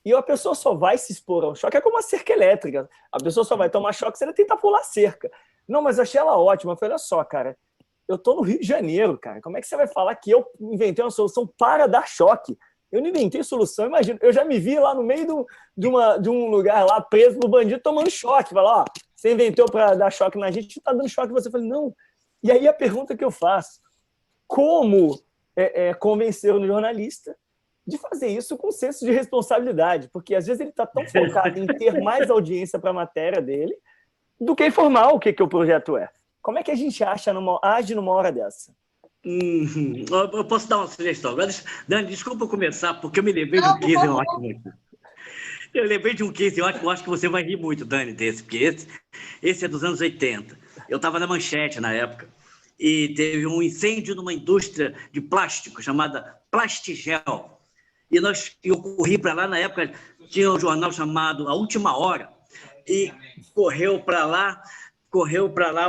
E a pessoa só vai se expor ao choque, é como uma cerca elétrica. A pessoa só vai tomar choque se ela tentar pular a cerca. Não, mas eu achei ela ótima. Eu falei, olha só, cara, eu tô no Rio de Janeiro, cara. Como é que você vai falar que eu inventei uma solução para dar choque? Eu não inventei solução, imagina. Eu já me vi lá no meio de um lugar lá, preso no bandido, tomando choque. Fala, ó, você inventou para dar choque na gente, tá dando choque. Você fala, não. E aí a pergunta que eu faço, como convencer o jornalista de fazer isso com senso de responsabilidade? Porque às vezes ele está tão focado em ter mais audiência para a matéria dele do que informar o que o projeto é. Como é que a gente age numa hora dessa? Eu posso dar uma sugestão. Dani, desculpa eu começar, porque eu me lembrei de um case ótimo. Eu lembrei de um case ótimo, eu acho que você vai rir muito, Dani, desse, porque esse é dos anos 80. Eu estava na Manchete na época, e teve um incêndio numa indústria de plástico chamada Plastigel. E eu corri para lá, na época tinha um jornal chamado A Última Hora, e correu para lá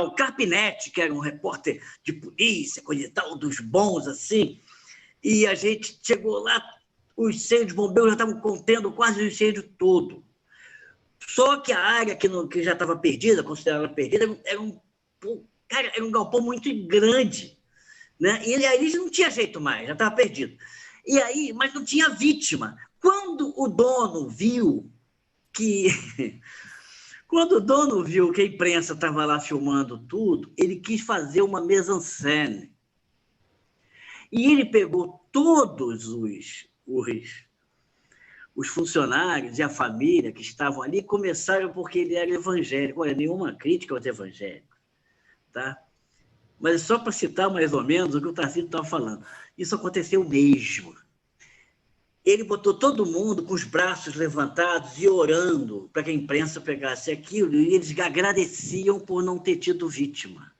o Carpinetti, que era um repórter de polícia, coisa e tal, dos bons, assim, e a gente chegou lá, os incêndios de bombeiros já estavam contendo quase o incêndio todo. Só que a área que já estava perdida, considerada perdida, era um galpão muito grande, né? E aí não tinha jeito mais, já estava perdido. E aí, mas não tinha vítima. Quando o dono viu que a imprensa estava lá filmando tudo, ele quis fazer uma mise-en-scène. E ele pegou todos os funcionários e a família que estavam ali, começaram porque ele era evangélico. Olha, nenhuma crítica aos evangélicos, tá? Mas só para citar mais ou menos o que o Tarcísio estava falando. Isso aconteceu mesmo. Ele botou todo mundo com os braços levantados e orando para que a imprensa pegasse aquilo, e eles agradeciam por não ter tido vítima.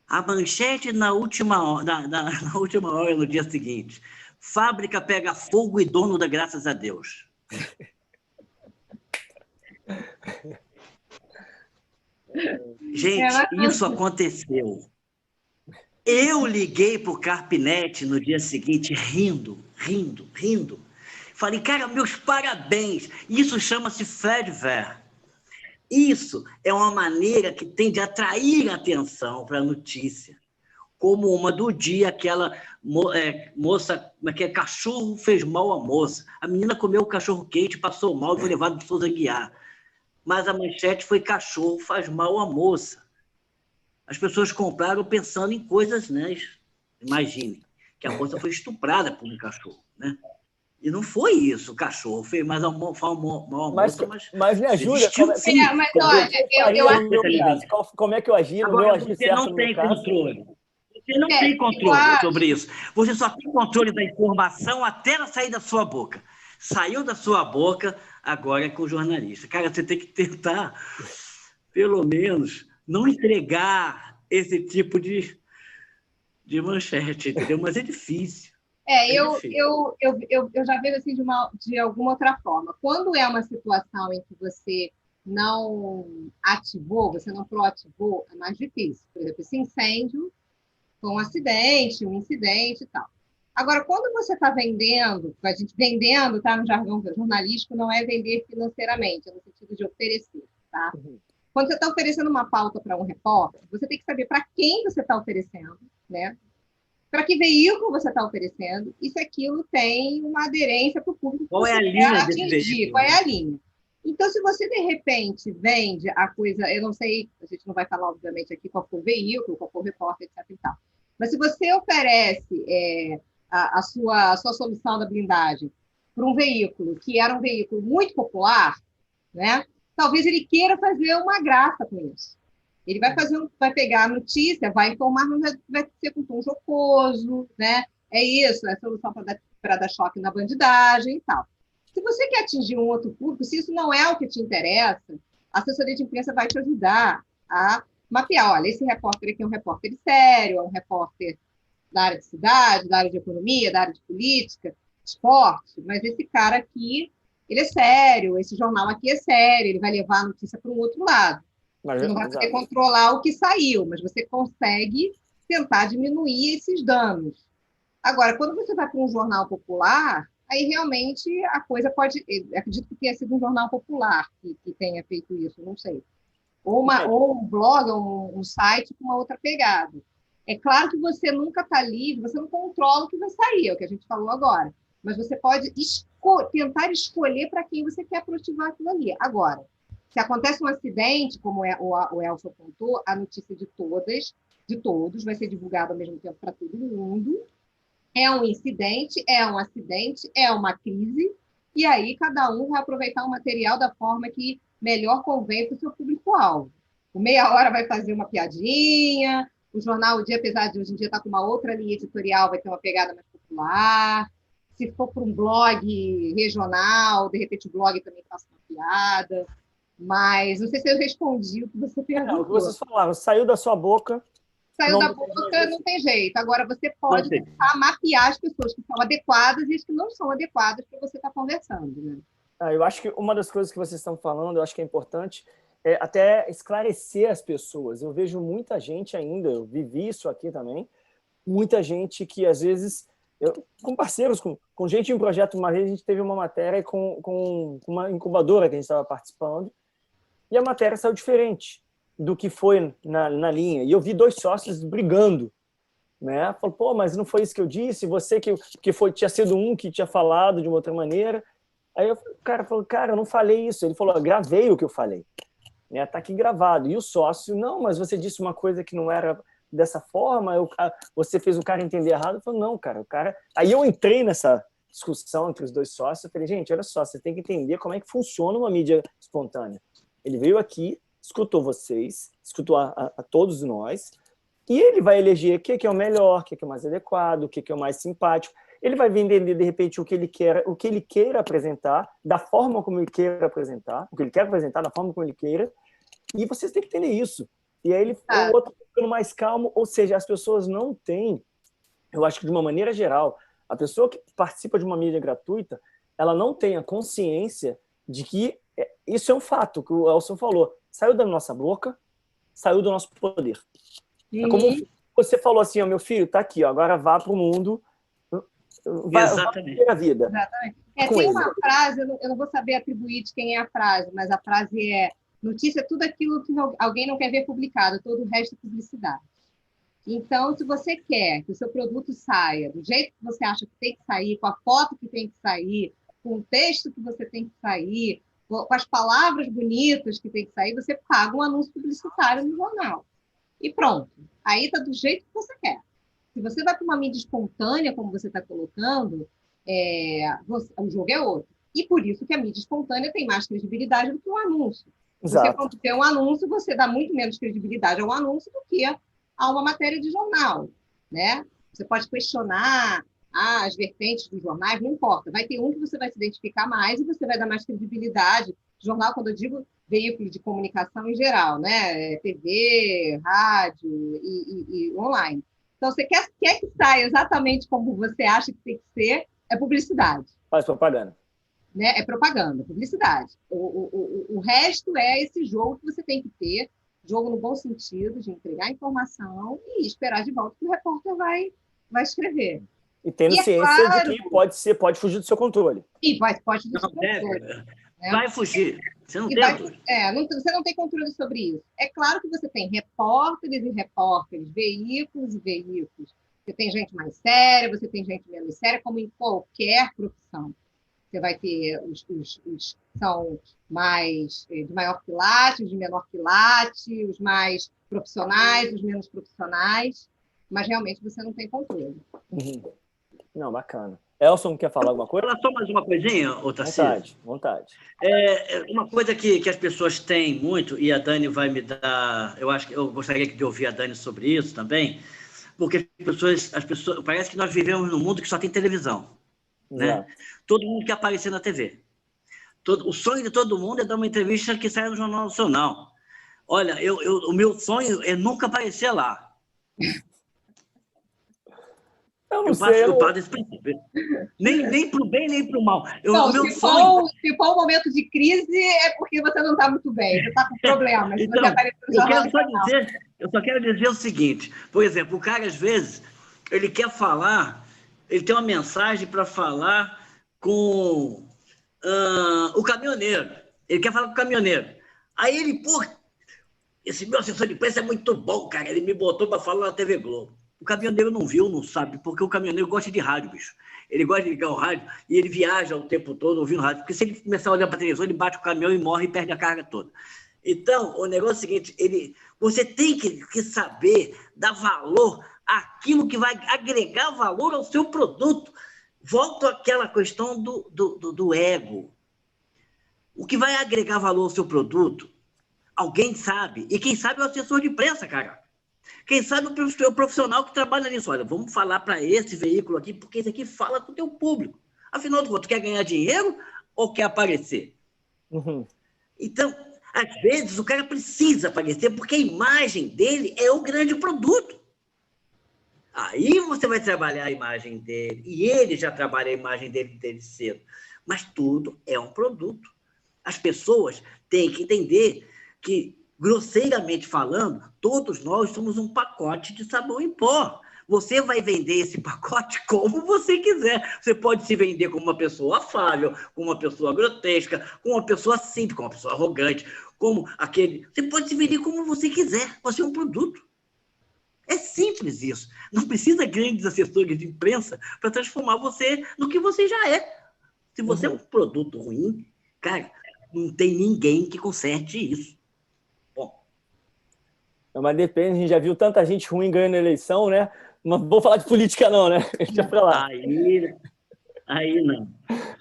A manchete na última hora, no dia seguinte: fábrica pega fogo e dono dá graças a Deus. Gente, isso aconteceu. Eu liguei para o Carpinetti no dia seguinte, rindo. Falei, cara, meus parabéns. Isso chama-se Fediver. Isso é uma maneira que tem de atrair atenção para a notícia. Como uma do dia, aquela moça, aquele cachorro fez mal à moça. A menina comeu o cachorro quente, passou mal e foi levada para o Souza Guiar. Mas a manchete foi cachorro faz mal à moça. As pessoas compraram pensando em coisas, né? Imagine que a moça foi estuprada por um cachorro, né? E não foi isso, o cachorro fez mais mal à moça, mas me ajuda. Como é que eu agi? Agora, você não tem controle. Você não tem controle sobre isso. Você só tem controle da informação até ela sair da sua boca. Saiu da sua boca, agora é com o jornalista. Cara, você tem que tentar, pelo menos, não entregar esse tipo de manchete, entendeu? Mas é difícil. Eu já vejo assim de alguma outra forma. Quando é uma situação em que você não ativou, você não proativou, é mais difícil. Por exemplo, esse incêndio foi um acidente, um incidente e tal. Agora, quando você está vendendo, a gente vendendo, tá, no jargão jornalístico, não é vender financeiramente, é no sentido de oferecer, tá? Quando você está oferecendo uma pauta para um repórter, você tem que saber para quem você está oferecendo, né? Para que veículo você está oferecendo e se aquilo tem uma aderência para o público que Qual é você a quer linha desse atingir, veículo, qual é né? a linha. Então, se você, de repente, vende a coisa, eu não sei, a gente não vai falar, obviamente, aqui qual foi o veículo, qual foi o repórter, etc. e tal, mas se você oferece a sua solução da blindagem para um veículo que era um veículo muito popular, né, talvez ele queira fazer uma graça com isso. Ele vai pegar a notícia, vai informar, mas vai ser com tom jocoso, né? É isso, é a solução para dar choque na bandidagem e tal. Se você quer atingir um outro público, se isso não é o que te interessa, a assessoria de imprensa vai te ajudar a mapear. Olha, esse repórter aqui é um repórter sério, é um repórter da área de cidade, da área de economia, da área de política, esporte, mas esse cara aqui, ele é sério, esse jornal aqui é sério, ele vai levar a notícia para um outro lado. Você não vai poder controlar o que saiu, mas você consegue tentar diminuir esses danos. Agora, quando você vai para um jornal popular, aí realmente a coisa pode... Acredito que tenha sido um jornal popular que tenha feito isso, não sei. Ou um blog, ou um site com uma outra pegada. É claro que você nunca está livre, você não controla o que vai sair, é o que a gente falou agora. Mas você pode tentar escolher para quem você quer proativar aquilo ali. Agora, se acontece um acidente, como o Elson contou, a notícia de todos, vai ser divulgada ao mesmo tempo para todo mundo. É um incidente, é um acidente, é uma crise, e aí cada um vai aproveitar o material da forma que melhor convém para o seu público-alvo. O Meia Hora vai fazer uma piadinha, o Jornal O Dia, apesar de hoje em dia estar com uma outra linha editorial, vai ter uma pegada mais popular. Se for para um blog regional, de repente o blog também faça uma piada. Mas não sei se eu respondi o que você perguntou. O que vocês falaram, saiu da sua boca. Saiu da boca, não tem jeito. Agora, você pode tentar mapear as pessoas que são adequadas e as que não são adequadas para você estar conversando. Né? Eu acho que uma das coisas que vocês estão falando, eu acho que é importante, é até esclarecer as pessoas. Eu vejo muita gente ainda, eu vivi isso aqui também, muita gente que, às vezes, com parceiros, com gente em projeto, uma vez a gente teve uma matéria com uma incubadora que a gente estava participando, e a matéria saiu diferente do que foi na linha. E eu vi 2 sócios brigando. Né? Falou, pô, mas não foi isso que eu disse? Você tinha sido um que tinha falado de uma outra maneira. Aí o cara falou, cara, eu não falei isso. Ele falou, gravei o que eu falei. Né? Tá aqui gravado. E o sócio, não, mas você disse uma coisa que não era dessa forma, você fez o cara entender errado. Eu falei, não, cara, o cara... Aí eu entrei nessa discussão entre os 2 sócios. Eu falei, gente, olha só, você tem que entender como é que funciona uma mídia espontânea. Ele veio aqui, escutou vocês, escutou a todos nós, e ele vai eleger o que é o melhor, o que é o mais adequado, o que é o mais simpático. Ele vai vender, de repente, o que ele queira apresentar, da forma como ele queira apresentar, o que ele quer apresentar, da forma como ele queira, e vocês têm que entender isso. E aí o outro ficando mais calmo, ou seja, as pessoas não têm, eu acho que de uma maneira geral, a pessoa que participa de uma mídia gratuita, ela não tem a consciência de que isso é um fato, que o Elson falou, saiu da nossa boca, saiu do nosso poder. É como você falou assim, meu filho, tá aqui, agora vá para o mundo, vai ter a vida. Exatamente. Tem uma frase, eu não vou saber atribuir de quem é a frase, mas a frase é, notícia é tudo aquilo que alguém não quer ver publicado, todo o resto é publicidade. Então, se você quer que o seu produto saia do jeito que você acha que tem que sair, com a foto que tem que sair, com o texto que você tem que sair, com as palavras bonitas que tem que sair, você paga um anúncio publicitário no jornal. E pronto. Aí está do jeito que você quer. Se você vai para uma mídia espontânea, como você está colocando, o jogo é outro. E por isso que a mídia espontânea tem mais credibilidade do que um anúncio. Exato. Você, quando tem um anúncio, você dá muito menos credibilidade ao anúncio do que a uma matéria de jornal. Né? Você pode questionar as vertentes dos jornais, não importa. Vai ter um que você vai se identificar mais e você vai dar mais credibilidade. Jornal, quando eu digo veículo de comunicação em geral, né? TV, rádio e online. Então, você quer que saia exatamente como você acha que tem que ser, é publicidade. Faz propaganda. né? É propaganda, publicidade. O resto é esse jogo que você tem que ter, jogo no bom sentido, de entregar informação e esperar de volta que o repórter vai escrever. E tendo E é ciência claro, de que pode fugir do seu controle. e pode do seu Não deve. controle, né? Vai fugir. Você não E tem. você não tem controle sobre isso. É claro que você tem repórteres e repórteres, veículos e veículos. Você tem gente mais séria, você tem gente menos séria, como em qualquer profissão. Você vai ter os que são mais de maior quilate, os de menor quilate, os mais profissionais, os menos profissionais, mas realmente você não tem controle. Uhum. Não, bacana. Elson, quer falar alguma coisa? Falar só mais uma coisinha, Tarcísio? Vontade. Uma coisa que as pessoas têm muito, e a Dani vai me dar, eu gostaria de ouvir a Dani sobre isso também, porque as pessoas parece que nós vivemos num mundo que só tem televisão, né? Todo mundo quer aparecer na TV. O sonho de todo mundo é dar uma entrevista que saia no Jornal Nacional. Olha, o meu sonho é nunca aparecer lá. Eu parto desse princípio. Nem para o bem, nem para o mal. Se for um momento de crise, é porque você não está muito bem, você está com problemas. Então, eu só quero dizer o seguinte, por exemplo, o cara, às vezes, ele quer falar, ele tem uma mensagem para falar com o caminhoneiro. Ele quer falar com o caminhoneiro. Aí ele, esse meu assessor de imprensa é muito bom, cara, ele me botou para falar na TV Globo. O caminhoneiro não viu, não sabe, porque o caminhoneiro gosta de rádio, bicho. Ele gosta de ligar o rádio e ele viaja o tempo todo ouvindo rádio, porque se ele começar a olhar para a televisão, ele bate o caminhão e morre e perde a carga toda. Então, o negócio é o seguinte, você tem que saber dar valor àquilo que vai agregar valor ao seu produto. Volto àquela questão do ego. O que vai agregar valor ao seu produto, alguém sabe. E quem sabe é o assessor de imprensa, cara. Quem sabe o profissional que trabalha nisso. Olha, vamos falar para esse veículo aqui, porque esse aqui fala com o teu público. Afinal de contas, tu quer ganhar dinheiro ou quer aparecer? Uhum. Então, às vezes, o cara precisa aparecer porque a imagem dele é o grande produto. Aí você vai trabalhar a imagem dele. E ele já trabalha a imagem dele cedo. Mas tudo é um produto. As pessoas têm que entender que, grosseiramente falando, todos nós somos um pacote de sabão em pó. Você vai vender esse pacote como você quiser. Você pode se vender como uma pessoa afável, como uma pessoa grotesca, como uma pessoa simples, como uma pessoa arrogante, como aquele... Você pode se vender como você quiser. Você é um produto. É simples isso. Não precisa grandes assessores de imprensa para transformar você no que você já é. Se você é um produto ruim, cara, não tem ninguém que conserte isso. Mas depende, a gente já viu tanta gente ruim ganhando eleição, né? Não vou falar de política não, né? Deixa pra lá. Aí não.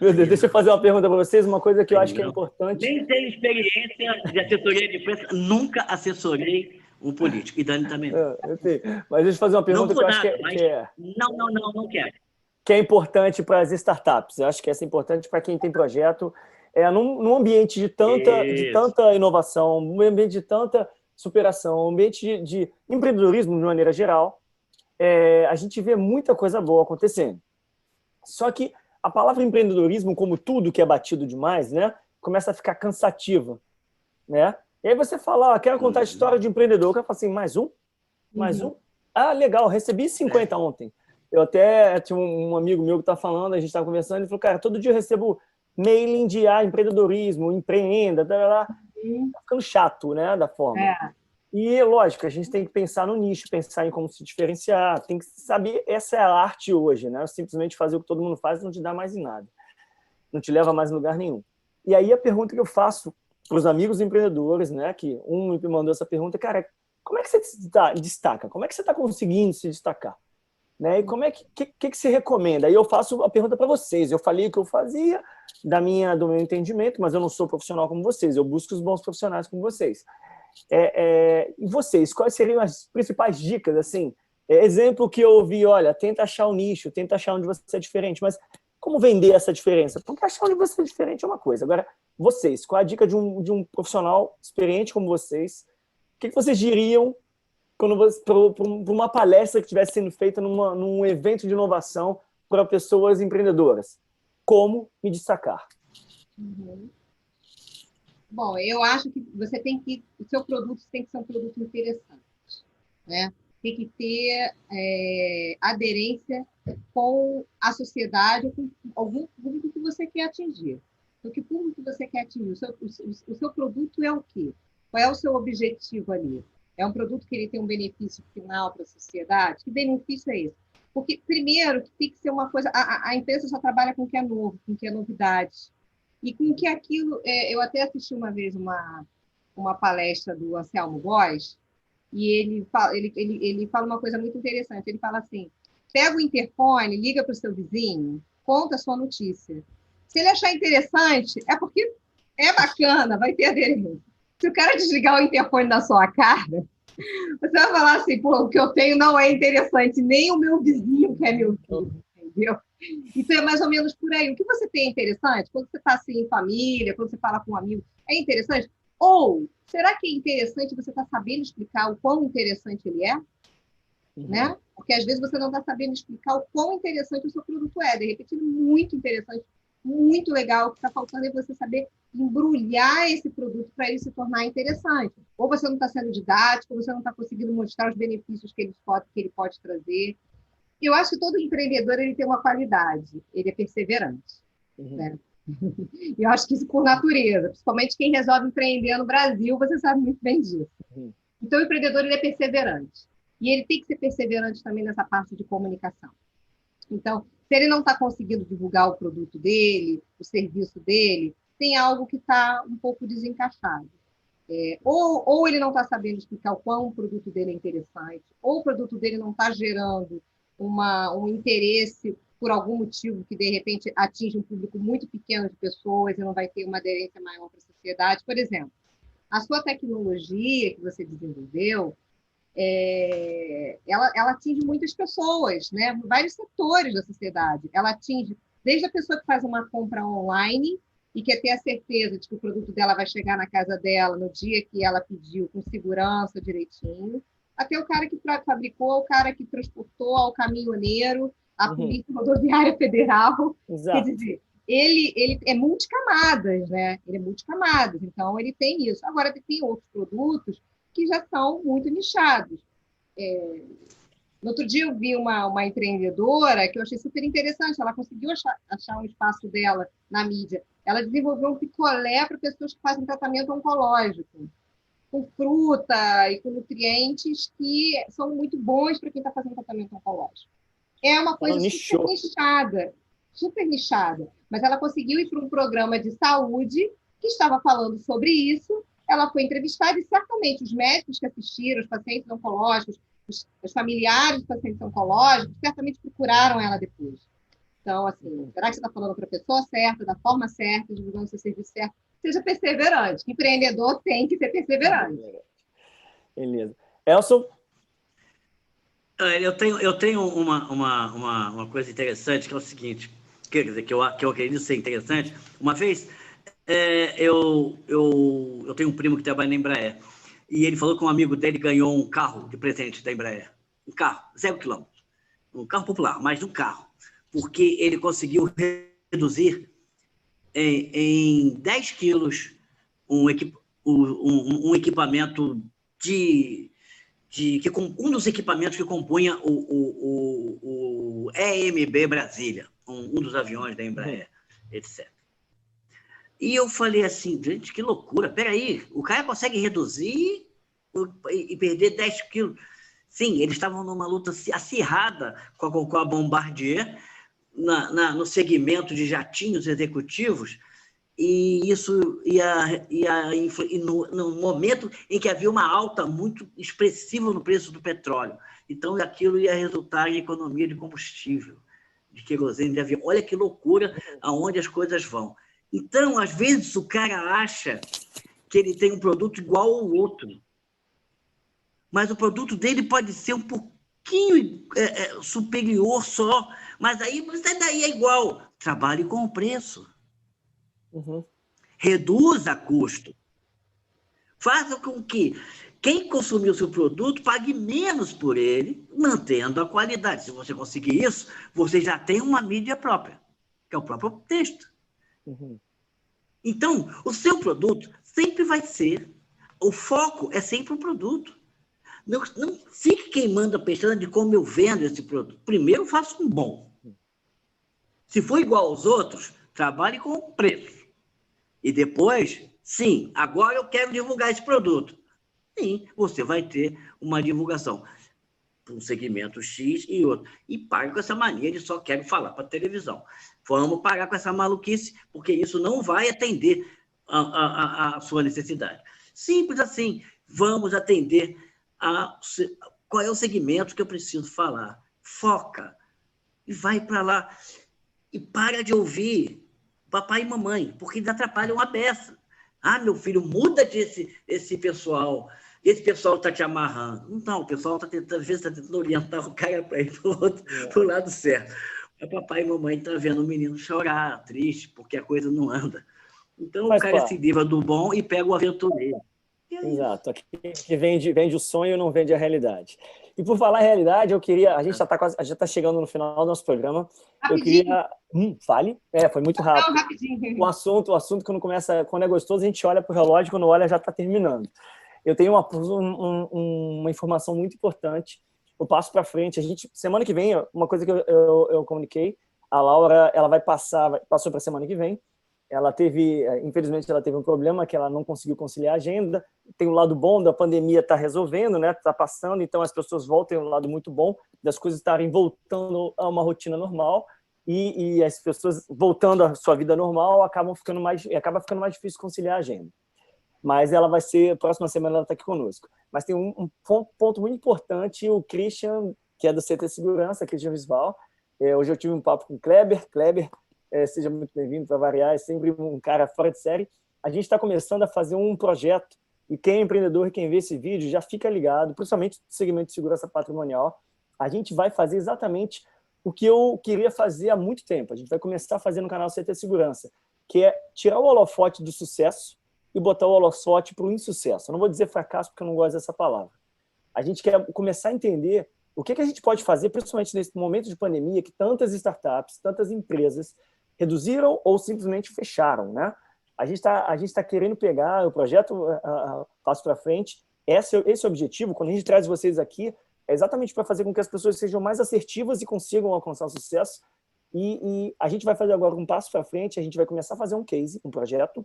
Meu Deus, deixa eu fazer uma pergunta para vocês, uma coisa que eu acho que é importante. Nem tenho experiência de assessoria de imprensa, nunca assessorei um político. E Dani também não. Eu sei. Mas deixa eu fazer uma pergunta que eu acho Não quero. Que é importante para as startups. Eu acho que essa é importante para quem tem projeto. Num ambiente de tanta inovação, num ambiente de tanta superação, um ambiente de empreendedorismo de maneira geral, a gente vê muita coisa boa acontecendo. Só que a palavra empreendedorismo, como tudo que é batido demais, né, começa a ficar cansativa, né? E aí você fala, quero contar a história de empreendedor, o cara fala assim, mais um? Mais um? Ah, legal, recebi 50 ontem. Eu até tinha um amigo meu que está falando, a gente estava conversando, ele falou, cara, todo dia eu recebo mailing de empreendedorismo, empreenda, tá ficando chato, né, da forma. E, lógico, a gente tem que pensar no nicho, pensar em como se diferenciar, tem que saber, essa é a arte hoje, né? Simplesmente fazer o que todo mundo faz não te dá mais em nada. Não te leva mais em lugar nenhum. E aí a pergunta que eu faço para os amigos empreendedores, né, que um me mandou essa pergunta, cara, como é que você se destaca? Como é que você está conseguindo se destacar? Né? E como é que você recomenda? Aí eu faço a pergunta para vocês. Eu falei o que eu fazia, do meu entendimento, mas eu não sou profissional como vocês. Eu busco os bons profissionais como vocês. E vocês, quais seriam as principais dicas? Assim, exemplo que eu ouvi, olha, tenta achar o nicho, tenta achar onde você é diferente, mas como vender essa diferença? Porque achar onde você é diferente é uma coisa. Agora, vocês, qual a dica de um profissional experiente como vocês? O que vocês diriam para uma palestra que estivesse sendo feita num evento de inovação para pessoas empreendedoras? Como me destacar? Uhum. Bom, eu acho que o seu produto tem que ser um produto interessante, né? Tem que ter aderência com a sociedade, com algum público que você quer atingir. Então, que público você quer atingir? O seu produto é o quê? Qual é o seu objetivo ali? É um produto que ele tem um benefício final para a sociedade? Que benefício é esse? Porque, primeiro, que tem que ser uma coisa... A empresa só trabalha com o que é novo, com o que é novidade. E com que aquilo... eu até assisti uma vez uma palestra do Anselmo Góes, e ele fala uma coisa muito interessante. Ele fala assim, pega o interfone, liga para o seu vizinho, conta a sua notícia. Se ele achar interessante, é porque é bacana, vai ter aderência. Se o cara desligar o interfone na sua cara, você vai falar assim, pô, o que eu tenho não é interessante, nem o meu vizinho quer me ouvir, entendeu? Então é mais ou menos por aí. O que você tem é interessante? Quando você está assim em família, quando você fala com um amigo, é interessante? Ou será que é interessante você estar sabendo explicar o quão interessante ele é? Né? Porque às vezes você não está sabendo explicar o quão interessante o seu produto é. De repente, ele é muito interessante, muito legal. O que está faltando é você saber embrulhar esse produto para ele se tornar interessante. Ou você não está sendo didático, ou você não está conseguindo mostrar os benefícios que ele pode trazer. Eu acho que todo empreendedor ele tem uma qualidade, ele é perseverante. Né? E eu acho que isso por natureza, principalmente quem resolve empreender no Brasil, você sabe muito bem disso. Então, o empreendedor ele é perseverante. E ele tem que ser perseverante também nessa parte de comunicação. Então, se ele não está conseguindo divulgar o produto dele, o serviço dele, tem algo que está um pouco desencaixado. Ou ele não está sabendo explicar o quão o produto dele é interessante, ou o produto dele não está gerando um interesse por algum motivo que, de repente, atinge um público muito pequeno de pessoas e não vai ter uma aderência maior para a sociedade. Por exemplo, a sua tecnologia que você desenvolveu, ela atinge muitas pessoas, né? Vários setores da sociedade. Ela atinge desde a pessoa que faz uma compra online e quer ter a certeza de que o produto dela vai chegar na casa dela no dia que ela pediu, com segurança, direitinho, até o cara que fabricou, o cara que transportou, ao caminhoneiro, a Polícia Rodoviária Federal. Exato. Quer dizer, ele é multicamadas, né? Ele é multicamadas, então ele tem isso. Agora, tem outros produtos que já são muito nichados. No outro dia eu vi uma empreendedora que eu achei super interessante, ela conseguiu achar um espaço dela na mídia. Ela desenvolveu um picolé para pessoas que fazem tratamento oncológico, com fruta e com nutrientes que são muito bons para quem está fazendo tratamento oncológico. É uma coisa super nichada, mas ela conseguiu ir para um programa de saúde que estava falando sobre isso. Ela foi entrevistada e certamente os médicos que assistiram, os pacientes oncológicos, os familiares dos pacientes oncológicos, certamente procuraram ela depois. Então, assim, será que você está falando para a pessoa certa, da forma certa, divulgando o seu serviço certo? Seja perseverante. Empreendedor tem que ser perseverante. Beleza. Elson? Eu tenho uma coisa interessante, que é o seguinte, quer dizer, que eu acredito ser interessante. Uma vez, eu tenho um primo que trabalha na Embraer, e ele falou que um amigo dele ganhou um carro de presente da Embraer. Um carro, 0 quilômetros. Um carro popular, mas um carro. Porque ele conseguiu reduzir em 10 quilos um equipamento um dos equipamentos que compunha o EMB Brasília, um dos aviões da Embraer, etc. E eu falei assim, gente, que loucura, peraí, o cara consegue reduzir e perder 10 quilos. Sim, eles estavam numa luta acirrada com a Bombardier no segmento de jatinhos executivos, e isso no momento em que havia uma alta muito expressiva no preço do petróleo. Então, aquilo ia resultar em economia de combustível, de querosene, de avião. Olha que loucura aonde as coisas vão. Então, às vezes, o cara acha que ele tem um produto igual ao outro, mas o produto dele pode ser um pouquinho superior só, mas daí é igual. Trabalhe com o preço. Reduza custo. Faça com que quem consumir o seu produto pague menos por ele, mantendo a qualidade. Se você conseguir isso, você já tem uma mídia própria, que é o próprio texto. Então, o seu produto sempre vai ser, o foco é sempre o produto. Não fique queimando a pestana de como eu vendo esse produto. Primeiro, faça um bom. Se for igual aos outros, trabalhe com o preço. E depois, sim, agora eu quero divulgar esse produto. Sim, você vai ter uma divulgação para um segmento X e outro. E pare com essa mania de só quero falar para a televisão. Vamos parar com essa maluquice, porque isso não vai atender a sua necessidade. Simples assim, vamos atender qual é o segmento que eu preciso falar. Foca e vai para lá. E para de ouvir papai e mamãe, porque eles atrapalham a peça. Ah, meu filho, muda esse pessoal. Esse pessoal está te amarrando. Não, o pessoal às vezes está tentando orientar o cara para ir para o lado certo. Mas papai e mamãe estão vendo o menino chorar, triste, porque a coisa não anda. Então o cara se livra do bom e pega o aventureiro. Exato. Aqui vende o sonho e não vende a realidade. E por falar em realidade, eu queria... A gente já está chegando no final do nosso programa. Rapidinho. Eu queria... Fale. Foi muito rápido. Não, rapidinho. O assunto, quando é gostoso, a gente olha para o relógio, quando olha, já está terminando. Eu tenho uma informação muito importante. Eu passo para frente. Semana que vem, uma coisa que eu comuniquei, a Laura, ela passou para a semana que vem. Infelizmente, ela teve um problema que ela não conseguiu conciliar a agenda. Tem o lado bom da pandemia, está resolvendo, né? Está passando, então as pessoas voltam, um lado muito bom das coisas estarem voltando a uma rotina normal e as pessoas voltando à sua vida normal acaba ficando mais difícil conciliar a agenda. Mas próxima semana ela está aqui conosco. Mas tem um ponto muito importante, o Christian, que é do CT Segurança, Christian Visval. Hoje eu tive um papo com o Kleber. Kleber, seja muito bem-vindo para variar, é sempre um cara fora de série. A gente está começando a fazer um projeto, e quem é empreendedor e quem vê esse vídeo já fica ligado, principalmente no segmento de segurança patrimonial. A gente vai fazer exatamente o que eu queria fazer há muito tempo. A gente vai começar a fazer no canal CT Segurança, que é tirar o holofote do sucesso e botar o holofote para o insucesso. Eu não vou dizer fracasso, porque eu não gosto dessa palavra. A gente quer começar a entender o que a gente pode fazer, principalmente nesse momento de pandemia, que tantas startups, tantas empresas reduziram ou simplesmente fecharam, né? A gente tá querendo pegar o projeto passo para frente. Esse objetivo, quando a gente traz vocês aqui, é exatamente para fazer com que as pessoas sejam mais assertivas e consigam alcançar o sucesso. E a gente vai fazer agora um passo para frente, a gente vai começar a fazer um case, um projeto,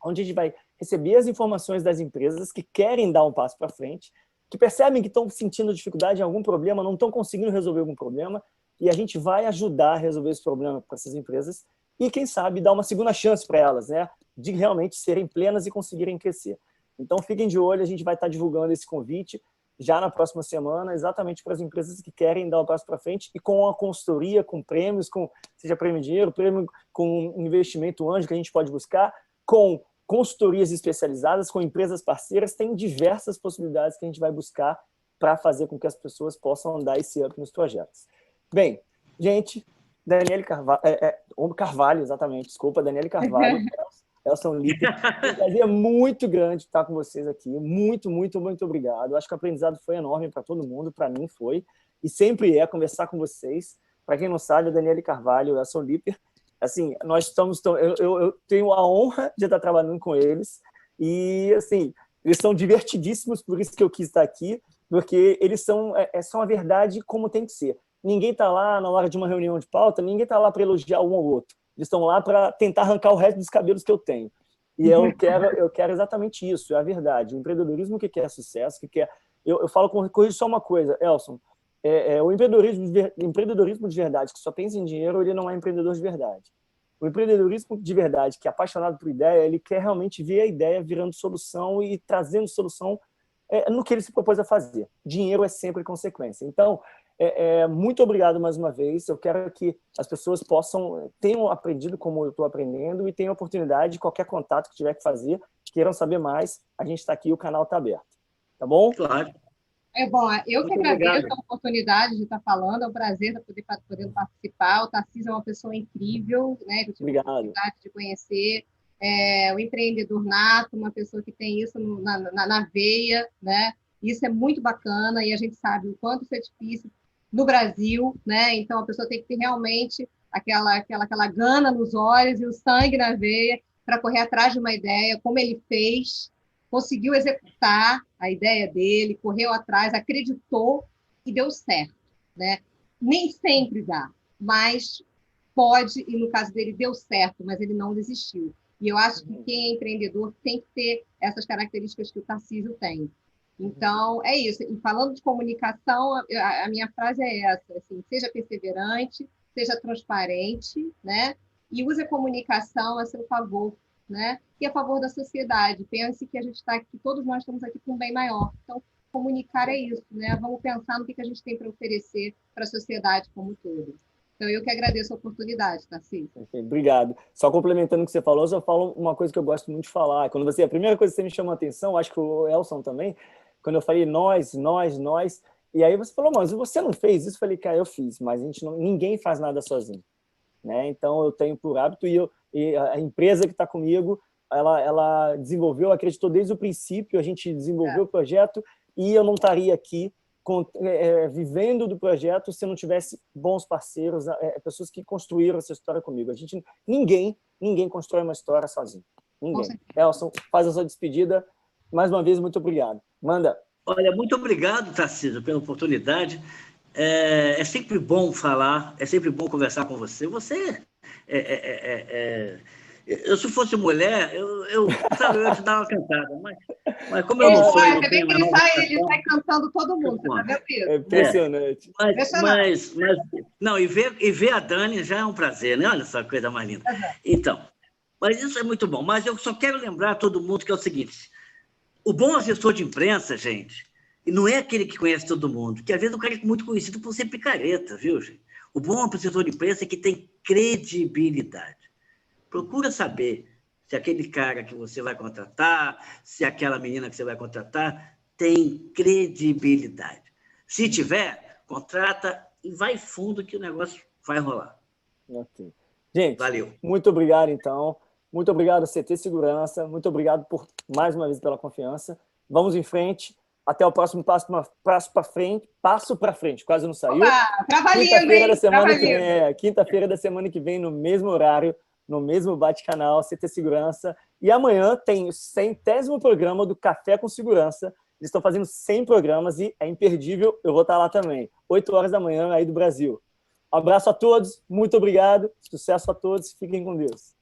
onde a gente vai receber as informações das empresas que querem dar um passo para frente, que percebem que estão sentindo dificuldade em algum problema, não estão conseguindo resolver algum problema, e a gente vai ajudar a resolver esse problema para essas empresas e, quem sabe, dar uma segunda chance para elas, né, de realmente serem plenas e conseguirem crescer. Então, fiquem de olho, a gente vai estar divulgando esse convite já na próxima semana, exatamente para as empresas que querem dar um passo para frente e com a consultoria, com prêmios, seja prêmio em dinheiro, prêmio com investimento anjo que a gente pode buscar, com consultorias especializadas, com empresas parceiras, tem diversas possibilidades que a gente vai buscar para fazer com que as pessoas possam dar esse up nos projetos. Bem, gente, Daniele Carvalho, exatamente, desculpa, Daniele Carvalho, Elson Lippe, um prazer muito grande estar com vocês aqui, muito, muito, muito obrigado. Eu acho que o aprendizado foi enorme para todo mundo, para mim foi, e sempre é conversar com vocês. Para quem não sabe, a Daniele Carvalho, Elson Lippe, assim, eu tenho a honra de estar trabalhando com eles e, assim, eles são divertidíssimos, por isso que eu quis estar aqui, porque eles são a verdade como tem que ser. Ninguém está lá na hora de uma reunião de pauta, ninguém está lá para elogiar um ou outro. Eles estão lá para tentar arrancar o resto dos cabelos que eu tenho. E eu quero exatamente isso, é a verdade. O empreendedorismo que quer sucesso, que quer... Eu falo, corrijo só uma coisa, Elson, o empreendedorismo de verdade, que só pensa em dinheiro, ele não é empreendedor de verdade. O empreendedorismo de verdade, que é apaixonado por ideia, ele quer realmente ver a ideia virando solução e trazendo solução no que ele se propôs a fazer. Dinheiro é sempre consequência. Então, muito obrigado mais uma vez. Eu quero que as pessoas tenham aprendido como eu estou aprendendo e tenham oportunidade, qualquer contato que tiver que fazer, queiram saber mais, a gente está aqui, o canal está aberto. Tá bom? Claro. Bom, eu que Muito agradeço obrigado. a oportunidade de estar falando, é um prazer poder participar. O Tarcísio é uma pessoa incrível, né, que eu tive a oportunidade de conhecer. O empreendedor nato, uma pessoa que tem isso na veia, né? Isso é muito bacana e a gente sabe o quanto isso é difícil no Brasil, né? Então a pessoa tem que ter realmente aquela gana nos olhos e o sangue na veia para correr atrás de uma ideia, como ele fez, conseguiu executar a ideia dele, correu atrás, acreditou e deu certo, né? Nem sempre dá, mas pode, e no caso dele deu certo, mas ele não desistiu. E eu acho que quem é empreendedor tem que ter essas características que o Tarcísio tem. Então, é isso. E falando de comunicação, a minha frase é essa, assim, seja perseverante, seja transparente, né? E use a comunicação a seu favor, né? E a favor da sociedade. Pense que a gente está aqui, todos nós estamos aqui para um bem maior. Então, comunicar é isso, né? Vamos pensar no que a gente tem para oferecer para a sociedade como um todo. Então, eu que agradeço a oportunidade, Tarcísio. Obrigado. Só complementando o que você falou, eu só falo uma coisa que eu gosto muito de falar. Quando a primeira coisa que você me chamou a atenção, acho que o Elson também, quando eu falei nós, e aí você falou, mas você não fez isso? Eu falei, cara, eu fiz, mas ninguém faz nada sozinho, né? Então, eu tenho por hábito, e a empresa que está comigo, ela desenvolveu, acreditou desde o princípio, a gente desenvolveu o projeto, e eu não estaria aqui vivendo do projeto se não tivesse bons parceiros, pessoas que construíram essa história comigo. Ninguém constrói uma história sozinho. Ninguém. Elson, faz a sua despedida. Mais uma vez, muito obrigado. Manda. Olha, muito obrigado, Tarcísio, pela oportunidade. É sempre bom falar, é sempre bom conversar com você. Você eu, se fosse mulher, sabe, eu ia te dar uma cantada, mas como eu não sou... Você vê que ele sai cantando todo mundo, você tá vendo isso? É impressionante. Não, e ver a Dani já é um prazer, né? Olha só que coisa mais linda. Então, mas isso é muito bom. Mas eu só quero lembrar a todo mundo que é o seguinte, o bom assessor de imprensa, gente, e não é aquele que conhece todo mundo, que às vezes o cara é muito conhecido por ser picareta, viu, gente? O bom assessor de imprensa é que tem credibilidade. Procura saber se aquele cara que você vai contratar, se aquela menina que você vai contratar tem credibilidade. Se tiver, contrata e vai fundo que o negócio vai rolar. Okay. Gente, valeu. Muito obrigado, então. Muito obrigado, CT Segurança. Muito obrigado mais uma vez pela confiança. Vamos em frente. Até o próximo passo para frente. Quase não saiu. Quinta-feira da semana que vem. Quinta-feira da semana que vem, no mesmo horário, no mesmo bate-canal, CT Segurança. E amanhã tem o 100º programa do Café com Segurança. Eles estão fazendo 100 programas e é imperdível. Eu vou estar lá também. 8 horas da manhã, aí do Brasil. Um abraço a todos. Muito obrigado. Sucesso a todos. Fiquem com Deus.